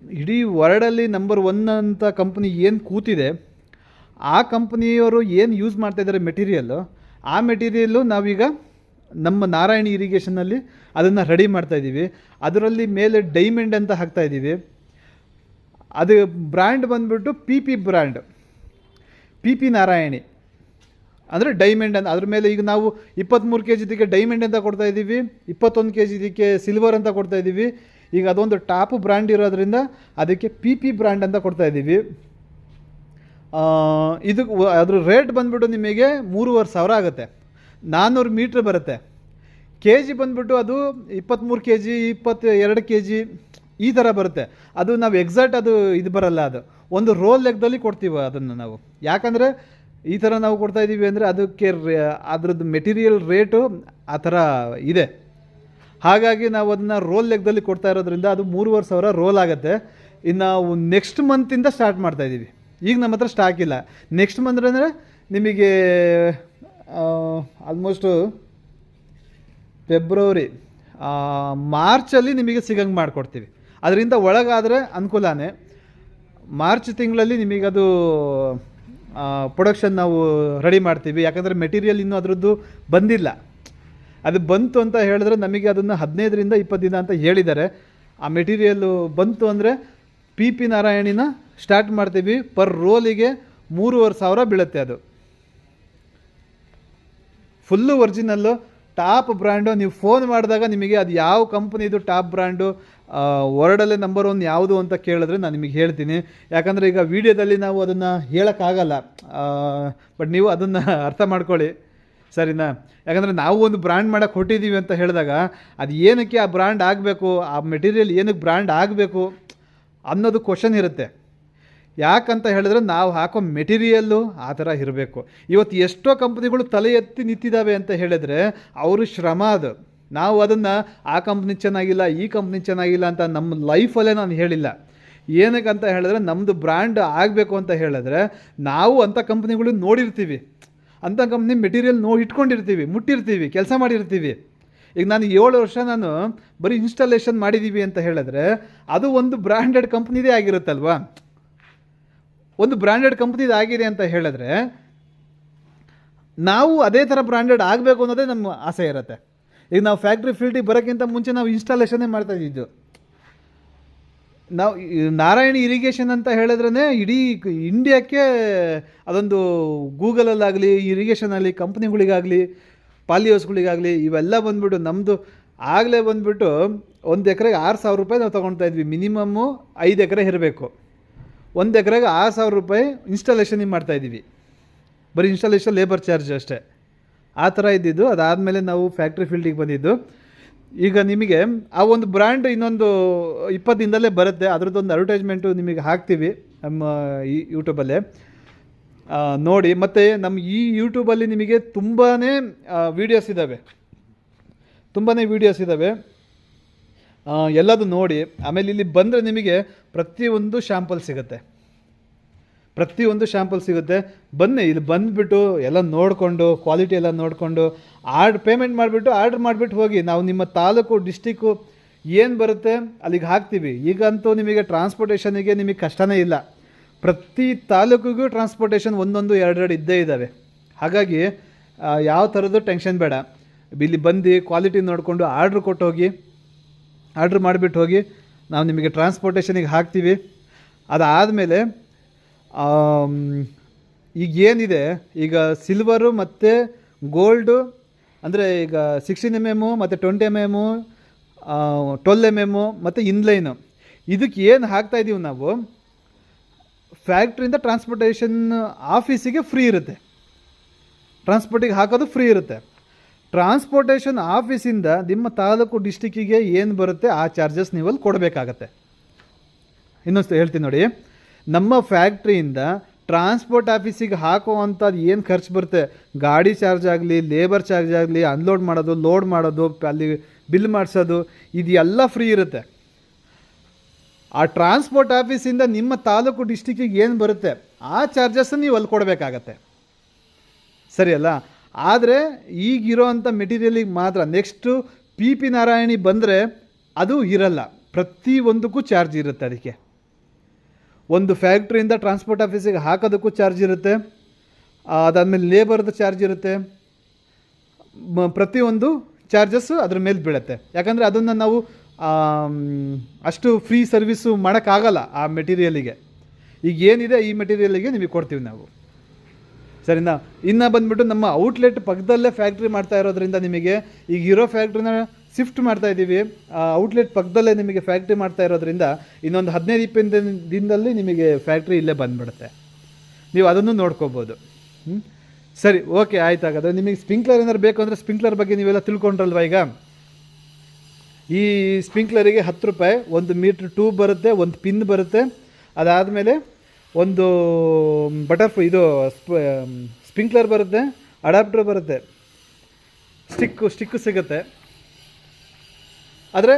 ಇಡೀ ವರ್ಲ್ಡಲ್ಲಿ ನಂಬರ್ 1 ಅಂತ ಕಂಪ್ನಿ ಏನು ಕೂತಿದೆ, ಆ ಕಂಪ್ನಿಯವರು ಏನು ಯೂಸ್ ಮಾಡ್ತಾಯಿದ್ದಾರೆ ಮೆಟೀರಿಯಲ್ಲು, ಆ ಮೆಟೀರಿಯಲ್ಲು ನಾವೀಗ ನಮ್ಮ ನಾರಾಯಣಿ ಇರಿಗೇಷನ್ನಲ್ಲಿ ಅದನ್ನು ರೆಡಿ ಮಾಡ್ತಾಯಿದ್ದೀವಿ. ಅದರಲ್ಲಿ ಮೇಲೆ ಡೈಮಂಡ್ ಅಂತ ಹಾಕ್ತಾಯಿದ್ದೀವಿ. ಅದು ಬ್ರ್ಯಾಂಡ್ ಬಂದುಬಿಟ್ಟು PP ಬ್ರ್ಯಾಂಡ್, PP ನಾರಾಯಣಿ ಅಂದರೆ ಡೈಮಂಡ್ ಅಂತ. ಅದ್ರ ಮೇಲೆ ಈಗ ನಾವು 23 kg ಇದಕ್ಕೆ ಡೈಮಂಡ್ ಅಂತ ಕೊಡ್ತಾಯಿದ್ದೀವಿ, 21 kg ಇದಕ್ಕೆ ಸಿಲ್ವರ್ ಅಂತ ಕೊಡ್ತಾಯಿದ್ದೀವಿ. ಈಗ ಅದೊಂದು ಟಾಪ್ ಬ್ರ್ಯಾಂಡ್ ಇರೋದ್ರಿಂದ ಅದಕ್ಕೆ PP ಬ್ರ್ಯಾಂಡ್ ಅಂತ ಕೊಡ್ತಾಯಿದ್ದೀವಿ. ಇದು ಅದ್ರ ರೇಟ್ ಬಂದುಬಿಟ್ಟು ನಿಮಗೆ 3,500 ಆಗುತ್ತೆ. 400 ಮೀಟ್ರ್ ಬರುತ್ತೆ. kg ಬಂದುಬಿಟ್ಟು ಅದು 23 kg, 22 kg ಈ ಥರ ಬರುತ್ತೆ. ಅದು ನಾವು ಎಕ್ಸಾಕ್ಟ್ ಇದು ಬರಲ್ಲ. ಅದು ಒಂದು ರೋಲ್ ಲೆಕ್ಕದಲ್ಲಿ ಕೊಡ್ತೀವಿ ಅದನ್ನು ನಾವು. ಯಾಕಂದರೆ ಈ ಥರ ನಾವು ಕೊಡ್ತಾಯಿದ್ದೀವಿ ಅಂದರೆ ಅದಕ್ಕೆ ಅದರದ್ದು ಮೆಟೀರಿಯಲ್ ರೇಟು ಆ ಥರ ಇದೆ. ಹಾಗಾಗಿ ನಾವು ಅದನ್ನು ರೋಲ್ ಲೆಕ್ಕದಲ್ಲಿ ಕೊಡ್ತಾ ಇರೋದ್ರಿಂದ ಅದು 3,500 ರೋಲ್ ಆಗುತ್ತೆ. ಇನ್ನು ನಾವು ನೆಕ್ಸ್ಟ್ ಮಂತಿಂದ ಸ್ಟಾರ್ಟ್ ಮಾಡ್ತಾಯಿದ್ದೀವಿ. ಈಗ ನಮ್ಮ ಹತ್ರ ಸ್ಟಾಕ್ ಇಲ್ಲ. ನೆಕ್ಸ್ಟ್ ಮಂತ್ ಅಂದರೆ ನಿಮಗೆ ಆಲ್ಮೋಸ್ಟು ಫೆಬ್ರವರಿ ಮಾರ್ಚಲ್ಲಿ ನಿಮಗೆ ಸಿಗಂಗೆ ಮಾಡಿಕೊಡ್ತೀವಿ. ಅದರಿಂದ ಒಳಗಾದರೆ ಅನುಕೂಲನೇ. ಮಾರ್ಚ್ ತಿಂಗಳಲ್ಲಿ ನಿಮಗದು ಪ್ರೊಡಕ್ಷನ್ ನಾವು ರೆಡಿ ಮಾಡ್ತೀವಿ. ಯಾಕಂದರೆ ಮೆಟೀರಿಯಲ್ ಇನ್ನೂ ಅದರದ್ದು ಬಂದಿಲ್ಲ. ಅದು ಬಂತು ಅಂತ ಹೇಳಿದ್ರೆ ನಮಗೆ ಅದನ್ನು 15ರಿಂದ 20 ದಿನ ಅಂತ ಹೇಳಿದ್ದಾರೆ. ಆ ಮೆಟೀರಿಯಲ್ಲು ಬಂತು ಅಂದರೆ PP ನಾರಾಯಣಿನ ಸ್ಟಾರ್ಟ್ ಮಾಡ್ತೀವಿ. ಪರ್ ರೋಲಿಗೆ 3,500 ಬೀಳುತ್ತೆ. ಅದು ಫುಲ್ಲು ಒರಿಜಿನಲ್ಲು ಟಾಪ್ ಬ್ರ್ಯಾಂಡು. ನೀವು ಫೋನ್ ಮಾಡಿದಾಗ ನಿಮಗೆ ಅದು ಯಾವ ಕಂಪ್ನಿದು ಟಾಪ್ ಬ್ರ್ಯಾಂಡು, ವರ್ಲ್ಡಲ್ಲೇ ನಂಬರ್ 1 ಯಾವುದು ಅಂತ ಕೇಳಿದ್ರೆ ನಾನು ನಿಮಗೆ ಹೇಳ್ತೀನಿ. ಯಾಕಂದರೆ ಈಗ ವೀಡಿಯೋದಲ್ಲಿ ನಾವು ಅದನ್ನು ಹೇಳೋಕ್ಕಾಗಲ್ಲ. ಬಟ್ ನೀವು ಅದನ್ನು ಅರ್ಥ ಮಾಡ್ಕೊಳ್ಳಿ, ಸರಿನಾ? ಯಾಕಂದರೆ ನಾವು ಒಂದು ಬ್ರ್ಯಾಂಡ್ ಮಾಡೋಕ್ಕೆ ಹೊಟ್ಟಿದ್ದೀವಿ ಅಂತ ಹೇಳಿದಾಗ ಅದು ಏನಕ್ಕೆ ಆ ಬ್ರ್ಯಾಂಡ್ ಆಗಬೇಕು, ಆ ಮೆಟೀರಿಯಲ್ ಏನಕ್ಕೆ ಬ್ರ್ಯಾಂಡ್ ಆಗಬೇಕು ಅನ್ನೋದು ಕ್ವಶನ್ ಇರುತ್ತೆ. ಯಾಕಂತ ಹೇಳಿದ್ರೆ ನಾವು ಹಾಕೋ ಮೆಟೀರಿಯಲ್ಲು ಆ ಥರ ಇರಬೇಕು. ಇವತ್ತು ಎಷ್ಟೋ ಕಂಪ್ನಿಗಳು ತಲೆ ಎತ್ತಿ ನಿಂತಿದ್ದಾವೆ ಅಂತ ಹೇಳಿದ್ರೆ ಅವರು ಶ್ರಮ ಅದು. ನಾವು ಅದನ್ನು ಆ ಕಂಪ್ನಿ ಚೆನ್ನಾಗಿಲ್ಲ, ಈ ಕಂಪ್ನಿ ಚೆನ್ನಾಗಿಲ್ಲ ಅಂತ ನಮ್ಮ ಲೈಫಲ್ಲೇ ನಾನು ಹೇಳಿಲ್ಲ. ಏನಕ್ಕೆ ಅಂತ ಹೇಳಿದ್ರೆ ನಮ್ಮದು ಬ್ರ್ಯಾಂಡ್ ಆಗಬೇಕು ಅಂತ ಹೇಳಿದ್ರೆ ನಾವು ಅಂಥ ಕಂಪ್ನಿಗಳು ನೋಡಿರ್ತೀವಿ, ಅಂಥ ಕಂಪ್ನಿ ಮೆಟೀರಿಯಲ್ ಇಟ್ಕೊಂಡಿರ್ತೀವಿ, ಮುಟ್ಟಿರ್ತೀವಿ, ಕೆಲಸ ಮಾಡಿರ್ತೀವಿ. ಈಗ ನಾನು 7 ವರ್ಷ ನಾನು ಬರೀ ಇನ್ಸ್ಟಾಲೇಷನ್ ಮಾಡಿದ್ದೀವಿ ಅಂತ ಹೇಳಿದ್ರೆ ಅದು ಒಂದು ಬ್ರ್ಯಾಂಡೆಡ್ ಕಂಪ್ನಿದೇ ಆಗಿರುತ್ತಲ್ವಾ. ಒಂದು ಬ್ರ್ಯಾಂಡೆಡ್ ಕಂಪ್ನಿದು ಆಗಿದೆ ಅಂತ ಹೇಳಿದ್ರೆ ನಾವು ಅದೇ ಥರ ಬ್ರ್ಯಾಂಡೆಡ್ ಆಗಬೇಕು ಅನ್ನೋದೇ ನಮ್ಮ ಆಸೆ ಇರುತ್ತೆ. ಈಗ ನಾವು ಫ್ಯಾಕ್ಟ್ರಿ ಫೀಲ್ಡಿಗೆ ಬರೋಕ್ಕಿಂತ ಮುಂಚೆ ನಾವು ಇನ್ಸ್ಟಾಲೇಷನ್ನೇ ಮಾಡ್ತಾಯಿದ್ದು. ನಾವು ನಾರಾಯಣಿ ಇರಿಗೇಷನ್ ಅಂತ ಹೇಳಿದ್ರೇ ಇಡೀ ಇಂಡಿಯಾಕ್ಕೆ ಅದೊಂದು ಗೂಗಲಲ್ಲಾಗಲಿ, ಇರಿಗೇಷನಲ್ಲಿ ಕಂಪ್ನಿಗಳಿಗಾಗಲಿ, ಪಾಲಿಹೌಸ್ಗಳಿಗಾಗಲಿ ಇವೆಲ್ಲ ಬಂದುಬಿಟ್ಟು ನಮ್ಮದು ಆಗಲೇ ಬಂದುಬಿಟ್ಟು 1 ಎಕರೆಗೆ 6,000 ರೂಪಾಯಿ ನಾವು ತೊಗೊಳ್ತಾ ಇದ್ವಿ. ಮಿನಿಮಮ್ಮು 5 ಎಕರೆ ಇರಬೇಕು. 1 ಎಕರೆಗೆ 6,000 ರೂಪಾಯಿ ಇನ್ಸ್ಟಾಲೇಷನಿಗೆ ಮಾಡ್ತಾಯಿದ್ದೀವಿ. ಬರೀ ಇನ್ಸ್ಟಾಲೇಷನ್ ಲೇಬರ್ ಚಾರ್ಜ್ ಅಷ್ಟೇ. ಆ ಥರ ಇದ್ದಿದ್ದು. ಅದಾದಮೇಲೆ ನಾವು ಫ್ಯಾಕ್ಟ್ರಿ ಫೀಲ್ಡಿಗೆ ಬಂದಿದ್ದು. ಈಗ ನಿಮಗೆ ಆ ಒಂದು ಬ್ರ್ಯಾಂಡ್ ಇನ್ನೊಂದು 20 ದಿನದಲ್ಲೇ ಬರುತ್ತೆ. ಅದರದ್ದೊಂದು ಅಡ್ವರ್ಟೈಸ್ಮೆಂಟು ನಿಮಗೆ ಹಾಕ್ತೀವಿ ನಮ್ಮ ಈ ಯೂಟ್ಯೂಬಲ್ಲೇ ನೋಡಿ. ಮತ್ತು ನಮ್ಮ ಈ ಯೂಟ್ಯೂಬಲ್ಲಿ ನಿಮಗೆ ತುಂಬಾ ವೀಡಿಯೋಸ್ ಇದ್ದಾವೆ, ಎಲ್ಲದು ನೋಡಿ. ಆಮೇಲೆ ಇಲ್ಲಿ ಬಂದರೆ ನಿಮಗೆ ಪ್ರತಿಯೊಂದು ಶಾಂಪಲ್ ಸಿಗುತ್ತೆ. ಬನ್ನಿ, ಇಲ್ಲಿ ಬಂದುಬಿಟ್ಟು ಎಲ್ಲ ನೋಡಿಕೊಂಡು, ಕ್ವಾಲಿಟಿ ಎಲ್ಲ ನೋಡಿಕೊಂಡು ಪೇಮೆಂಟ್ ಮಾಡಿಬಿಟ್ಟು ಆರ್ಡ್ರ್ ಮಾಡಿಬಿಟ್ಟು ಹೋಗಿ. ನಾವು ನಿಮ್ಮ ತಾಲೂಕು, ಡಿಸ್ಟಿಕ್ಕು ಏನು ಬರುತ್ತೆ ಅಲ್ಲಿಗೆ ಹಾಕ್ತೀವಿ. ಈಗಂತೂ ನಿಮಗೆ ಟ್ರಾನ್ಸ್ಪೋರ್ಟೇಷನಿಗೆ ನಿಮಗೆ ಕಷ್ಟನೇ ಇಲ್ಲ. ಪ್ರತಿ ತಾಲೂಕಿಗೂ ಟ್ರಾನ್ಸ್ಪೋರ್ಟೇಷನ್ 1-2 ಇದ್ದೇ ಇದ್ದಾವೆ. ಹಾಗಾಗಿ ಯಾವ ಥರದ್ದು ಟೆನ್ಷನ್ ಬೇಡ. ಇಲ್ಲಿ ಬಂದು ಕ್ವಾಲಿಟಿ ನೋಡಿಕೊಂಡು ಆರ್ಡ್ರ್ ಮಾಡಿಬಿಟ್ಟು ಹೋಗಿ. ನಾವು ನಿಮಗೆ ಟ್ರಾನ್ಸ್ಪೋರ್ಟೇಷನಿಗೆ ಹಾಕ್ತೀವಿ. ಅದಾದಮೇಲೆ ಈಗ ಏನಿದೆ, ಈಗ ಸಿಲ್ವರು ಮತ್ತು ಗೋಲ್ಡು ಅಂದರೆ ಈಗ 16 mm ಮತ್ತು 20 mm 12 mm ಮತ್ತು ಇನ್ಲೈನು, ಇದಕ್ಕೆ ಏನು ಹಾಕ್ತಾಯಿದ್ದೀವಿ ನಾವು, ಫ್ಯಾಕ್ಟ್ರಿಯಿಂದ ಟ್ರಾನ್ಸ್ಪೋರ್ಟೇಷನ್ ಆಫೀಸಿಗೆ ಫ್ರೀ ಇರುತ್ತೆ. ಟ್ರಾನ್ಸ್ಪೋರ್ಟಿಗೆ ಹಾಕೋದು ಫ್ರೀ ಇರುತ್ತೆ. ಟ್ರಾನ್ಸ್ಪೋರ್ಟೇಷನ್ ಆಫೀಸಿಂದ ನಿಮ್ಮ ತಾಲೂಕು, ಡಿಸ್ಟಿಕ್ಕಿಗೆ ಏನು ಬರುತ್ತೆ ಆ ಚಾರ್ಜಸ್ ನೀವಲ್ಲಿ ಕೊಡಬೇಕಾಗತ್ತೆ. ಇನ್ನೊಂದು ಹೇಳ್ತೀನಿ ನೋಡಿ, ನಮ್ಮ ಫ್ಯಾಕ್ಟ್ರಿಯಿಂದ ಟ್ರಾನ್ಸ್ಪೋರ್ಟ್ ಆಫೀಸಿಗೆ ಹಾಕುವಂಥದ್ದು ಏನು ಖರ್ಚು ಬರುತ್ತೆ, ಗಾಡಿ ಚಾರ್ಜ್ ಆಗಲಿ, ಲೇಬರ್ ಚಾರ್ಜ್ ಆಗಲಿ, ಅನ್ಲೋಡ್ ಮಾಡೋದು, ಲೋಡ್ ಮಾಡೋದು, ಅಲ್ಲಿ ಬಿಲ್ ಮಾಡಿಸೋದು, ಇದೆಲ್ಲ ಫ್ರೀ ಇರುತ್ತೆ. ಆ ಟ್ರಾನ್ಸ್ಪೋರ್ಟ್ ಆಫೀಸಿಂದ ನಿಮ್ಮ ತಾಲೂಕು, ಡಿಸ್ಟಿಕ್ಕಿಗೆ ಏನು ಬರುತ್ತೆ ಆ ಚಾರ್ಜಸ್ಸನ್ನು ನೀವು ಅಲ್ಲಿ ಕೊಡಬೇಕಾಗತ್ತೆ. ಸರಿಯಲ್ಲ? ಆದರೆ ಈಗಿರೋ ಅಂಥ ಮೆಟೀರಿಯಲಿಗೆ ಮಾತ್ರ. ನೆಕ್ಸ್ಟು PP ನಾರಾಯಣಿ ಬಂದರೆ ಅದು ಇರಲ್ಲ. ಪ್ರತಿಯೊಂದಕ್ಕೂ ಚಾರ್ಜ್ ಇರುತ್ತೆ. ಅದಕ್ಕೆ ಒಂದು ಫ್ಯಾಕ್ಟ್ರಿಯಿಂದ ಟ್ರಾನ್ಸ್ಪೋರ್ಟ್ ಆಫೀಸಿಗೆ ಹಾಕೋದಕ್ಕೂ ಚಾರ್ಜ್ ಇರುತ್ತೆ. ಅದಾದಮೇಲೆ ಲೇಬರ್ದು ಚಾರ್ಜ್ ಇರುತ್ತೆ. ಪ್ರತಿಯೊಂದು ಚಾರ್ಜಸ್ಸು ಅದ್ರ ಮೇಲೆ ಬೀಳುತ್ತೆ. ಯಾಕಂದರೆ ಅದನ್ನು ನಾವು ಅಷ್ಟು ಫ್ರೀ ಸರ್ವಿಸು ಮಾಡೋಕ್ಕಾಗಲ್ಲ ಆ ಮೆಟೀರಿಯಲಿಗೆ. ಈಗ ಏನಿದೆ ಈ ಮೆಟೀರಿಯಲಿಗೆ ನಿಮಗೆ ಕೊಡ್ತೀವಿ ನಾವು. ಸರಿನಾ? ಇನ್ನು ಬಂದುಬಿಟ್ಟು ನಮ್ಮ ಔಟ್ಲೆಟ್ ಪಕ್ಕದಲ್ಲೇ ಫ್ಯಾಕ್ಟ್ರಿ ಮಾಡ್ತಾ ಇರೋದ್ರಿಂದ ನಿಮಗೆ ಈಗ ಇರೋ ಫ್ಯಾಕ್ಟ್ರಿನ ಶಿಫ್ಟ್ ಮಾಡ್ತಾಯಿದ್ದೀವಿ. ಔಟ್ಲೆಟ್ ಪಕ್ಕದಲ್ಲೇ ನಿಮಗೆ ಫ್ಯಾಕ್ಟ್ರಿ ಮಾಡ್ತಾ ಇರೋದ್ರಿಂದ ಇನ್ನೊಂದು 15-20 ದಿನದಲ್ಲಿ ನಿಮಗೆ ಫ್ಯಾಕ್ಟ್ರಿ ಇಲ್ಲೇ ಬಂದುಬಿಡುತ್ತೆ. ನೀವು ಅದನ್ನು ನೋಡ್ಕೋಬೋದು. ಸರಿ, ಓಕೆ, ಆಯ್ತು. ಹಾಗಾದರೆ ನಿಮಗೆ ಸ್ಪ್ರಿಂಕ್ಲರ್ ಏನಾದ್ರು ಬೇಕು ಅಂದರೆ ಸ್ಪ್ರಿಂಕ್ಲರ್ ಬಗ್ಗೆ ನೀವೆಲ್ಲ ತಿಳ್ಕೊಂಡ್ರಲ್ವ. ಈಗ ಈ ಸ್ಪ್ರಿಂಕ್ಲರಿಗೆ 10 ರೂಪಾಯಿ, 1 ಮೀಟ್ರ್ ಟ್ಯೂಬ್ ಬರುತ್ತೆ, 1 ಪಿನ್ ಬರುತ್ತೆ. ಅದಾದಮೇಲೆ ಒಂದು ಇದು ಸ್ಪ್ರಿಂಕ್ಲರ್ ಬರುತ್ತೆ, ಅಡಾಪ್ಟರ್ ಬರುತ್ತೆ, ಸ್ಟಿಕ್ಕು ಸಿಗುತ್ತೆ. ಆದರೆ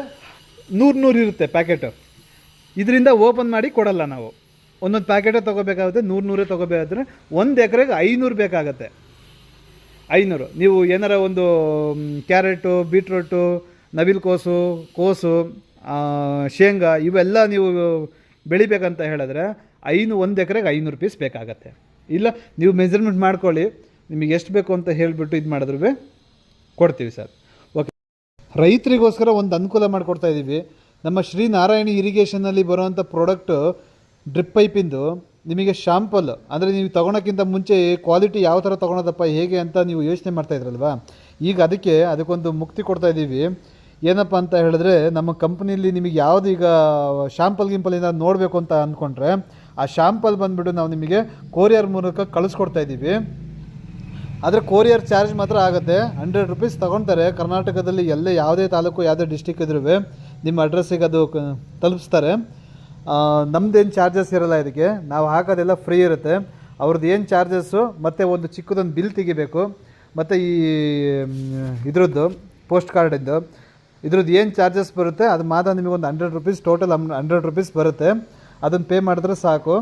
100 ಇರುತ್ತೆ ಪ್ಯಾಕೆಟು. ಇದರಿಂದ ಓಪನ್ ಮಾಡಿ ಕೊಡಲ್ಲ ನಾವು. ಒಂದೊಂದು ಪ್ಯಾಕೆಟೇ ತೊಗೋಬೇಕಾಗುತ್ತೆ. 100 ತೊಗೋಬೇಕಾದ್ರೆ 1 ಎಕರೆಗೆ 500 ಬೇಕಾಗತ್ತೆ. 500 ನೀವು ಏನಾರ ಒಂದು ಕ್ಯಾರೆಟು, ಬೀಟ್ರೋಟು, ನವಿಲು ಕೋಸು, ಶೇಂಗಾ ಇವೆಲ್ಲ ನೀವು ಬೆಳಿಬೇಕಂತ ಹೇಳಿದ್ರೆ 1 ಎಕರೆಗೆ 500 ರೂಪೀಸ್ ಬೇಕಾಗತ್ತೆ. ಇಲ್ಲ ನೀವು ಮೆಜರ್ಮೆಂಟ್ ಮಾಡ್ಕೊಳ್ಳಿ, ನಿಮಗೆ ಎಷ್ಟು ಬೇಕು ಅಂತ ಹೇಳಿಬಿಟ್ಟು ಇದು ಮಾಡಿದ್ರೂ ಕೊಡ್ತೀವಿ ಸರ್. ಓಕೆ, ರೈತರಿಗೋಸ್ಕರ ಒಂದು ಅನುಕೂಲ ಮಾಡಿಕೊಡ್ತಾ ಇದ್ದೀವಿ. ನಮ್ಮ ಶ್ರೀ ನಾರಾಯಣಿ ಇರಿಗೇಷನಲ್ಲಿ ಬರುವಂಥ ಪ್ರಾಡಕ್ಟು ಡ್ರಿಪ್ ಪೈಪಿಂದು ನಿಮಗೆ ಶಾಂಪಲ್, ಅಂದರೆ ನೀವು ತೊಗೊಳಕ್ಕಿಂತ ಮುಂಚೆ ಕ್ವಾಲಿಟಿ ಯಾವ ಥರ ತೊಗೊಳೋದಪ್ಪ ಹೇಗೆ ಅಂತ ನೀವು ಯೋಚನೆ ಮಾಡ್ತಾಯಿದ್ರಲ್ವ. ಈಗ ಅದಕ್ಕೊಂದು ಮುಕ್ತಿ ಕೊಡ್ತಾ ಇದ್ದೀವಿ. ಏನಪ್ಪ ಅಂತ ಹೇಳಿದ್ರೆ, ನಮ್ಮ ಕಂಪ್ನಿಯಲ್ಲಿ ನಿಮಗೆ ಯಾವುದು ಈಗ ಗಿಂಪಲಿಂದ ನೋಡಬೇಕು ಅಂತ ಅಂದ್ಕೊಂಡ್ರೆ ಆ ಶಾಂಪಲ್ ಬಂದುಬಿಟ್ಟು ನಾವು ನಿಮಗೆ ಕೊರಿಯರ್ ಮೂಲಕ ಕಳಿಸ್ಕೊಡ್ತಾ ಇದ್ದೀವಿ. ಆದರೆ ಕೊರಿಯರ್ ಚಾರ್ಜ್ ಮಾತ್ರ ಆಗುತ್ತೆ, 100 ರುಪೀಸ್ ತೊಗೊಳ್ತಾರೆ. ಕರ್ನಾಟಕದಲ್ಲಿ ಎಲ್ಲೇ ಯಾವುದೇ ತಾಲೂಕು ಯಾವುದೇ ಡಿಸ್ಟಿಕ್ ಇದ್ರೂ ನಿಮ್ಮ ಅಡ್ರೆಸ್ಸಿಗೆ ಅದು ತಲುಪಿಸ್ತಾರೆ. ನಮ್ಮದೇನು ಚಾರ್ಜಸ್ ಇರೋಲ್ಲ ಇದಕ್ಕೆ, ನಾವು ಹಾಕೋದೆಲ್ಲ ಫ್ರೀ ಇರುತ್ತೆ. ಅವ್ರದ್ದು ಏನು ಚಾರ್ಜಸ್ಸು ಮತ್ತು ಒಂದು ಚಿಕ್ಕದೊಂದು ಬಿಲ್ ತೆಗಿಬೇಕು, ಮತ್ತು ಈ ಇದ್ರದ್ದು ಪೋಸ್ಟ್ ಕಾರ್ಡಿದ್ದು ಇದ್ರದ್ದು ಏನು ಚಾರ್ಜಸ್ ಬರುತ್ತೆ ಅದು ಮಾತ್ರ ನಿಮಗೊಂದು 100 ರುಪೀಸ್, ಟೋಟಲ್ 100 ರುಪೀಸ್ ಬರುತ್ತೆ. ಅದನ್ನು ಪೇ ಮಾಡಿದ್ರೆ ಸಾಕು.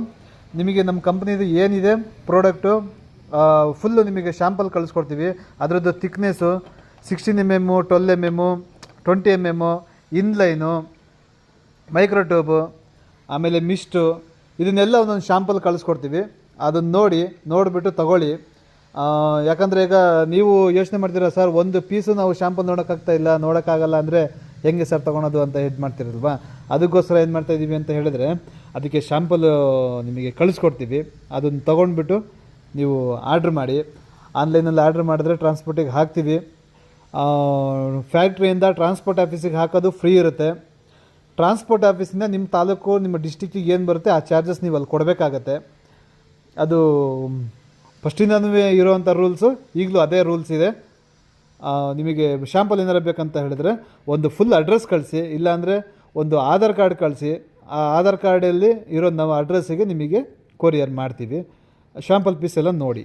ನಿಮಗೆ ನಮ್ಮ ಕಂಪ್ನಿದು ಏನಿದೆ ಪ್ರಾಡಕ್ಟು ಫುಲ್ಲು ನಿಮಗೆ ಶಾಂಪಲ್ ಕಳಿಸ್ಕೊಡ್ತೀವಿ. ಅದರದ್ದು ಥಿಕ್ನೆಸ್ಸು 16 mm, 12 mm, 20 mm, ಇನ್ಲೈನು, ಮೈಕ್ರೋಟ್ಯೂಬು, ಆಮೇಲೆ ಮಿಸ್ಟು, ಇದನ್ನೆಲ್ಲ ಒಂದೊಂದು ಶಾಂಪಲ್ ಕಳಿಸ್ಕೊಡ್ತೀವಿ. ಅದನ್ನು ನೋಡಿಬಿಟ್ಟು ತಗೊಳ್ಳಿ. ಯಾಕಂದರೆ ಈಗ ನೀವು ಯೋಚನೆ ಮಾಡ್ತೀರಾ, ಸರ್ ಒಂದು ಪೀಸು ನಾವು ಶಾಂಪಲ್ ನೋಡೋಕ್ಕಾಗಲ್ಲ ಅಂದರೆ ಹೆಂಗೆ ಸರ್ ತೊಗೊಳೋದು ಅಂತ ಇದು ಮಾಡ್ತಿರಲ್ವಾ. ಅದಕ್ಕೋಸ್ಕರ ಏನು ಮಾಡ್ತಾಯಿದ್ದೀವಿ ಅಂತ ಹೇಳಿದ್ರೆ, ಅದಕ್ಕೆ ಶಾಂಪಲ್ ನಿಮಗೆ ಕಳಿಸ್ಕೊಡ್ತೀವಿ. ಅದನ್ನು ತೊಗೊಂಡ್ಬಿಟ್ಟು ನೀವು ಆರ್ಡ್ರ್ ಮಾಡಿ. ಆನ್ಲೈನಲ್ಲಿ ಆರ್ಡ್ರ್ ಮಾಡಿದ್ರೆ ಟ್ರಾನ್ಸ್ಪೋರ್ಟಿಗೆ ಹಾಕ್ತೀವಿ. ಫ್ಯಾಕ್ಟ್ರಿಯಿಂದ ಟ್ರಾನ್ಸ್ಪೋರ್ಟ್ ಆಫೀಸಿಗೆ ಹಾಕೋದು ಫ್ರೀ ಇರುತ್ತೆ. ಟ್ರಾನ್ಸ್ಪೋರ್ಟ್ ಆಫೀಸಿಂದ ನಿಮ್ಮ ತಾಲೂಕು, ನಿಮ್ಮ ಡಿಸ್ಟಿಕ್ಕಿಗೆ ಏನು ಬರುತ್ತೆ ಆ ಚಾರ್ಜಸ್ ನೀವು ಅಲ್ಲಿ ಕೊಡಬೇಕಾಗತ್ತೆ. ಅದು ಫಸ್ಟಿಂದನೂ ಇರೋವಂಥ ರೂಲ್ಸು, ಈಗಲೂ ಅದೇ ರೂಲ್ಸ್ ಇದೆ. ನಿಮಗೆ ಶಾಂಪಲ್ ಏನಾರು ಬೇಕಂತ ಹೇಳಿದ್ರೆ ಒಂದು ಫುಲ್ ಅಡ್ರೆಸ್ ಕಳಿಸಿ, ಇಲ್ಲಾಂದರೆ ಒಂದು ಆಧಾರ್ ಕಾರ್ಡ್ ಕಳಿಸಿ. ಆ ಆಧಾರ್ ಕಾರ್ಡಲ್ಲಿ ಇರೋ ನಾವು ಅಡ್ರೆಸ್ಸಿಗೆ ನಿಮಗೆ ಕೊರಿಯರ್ ಮಾಡ್ತೀವಿ. ಶಾಂಪಲ್ ಪೀಸ್ ಎಲ್ಲ ನೋಡಿ.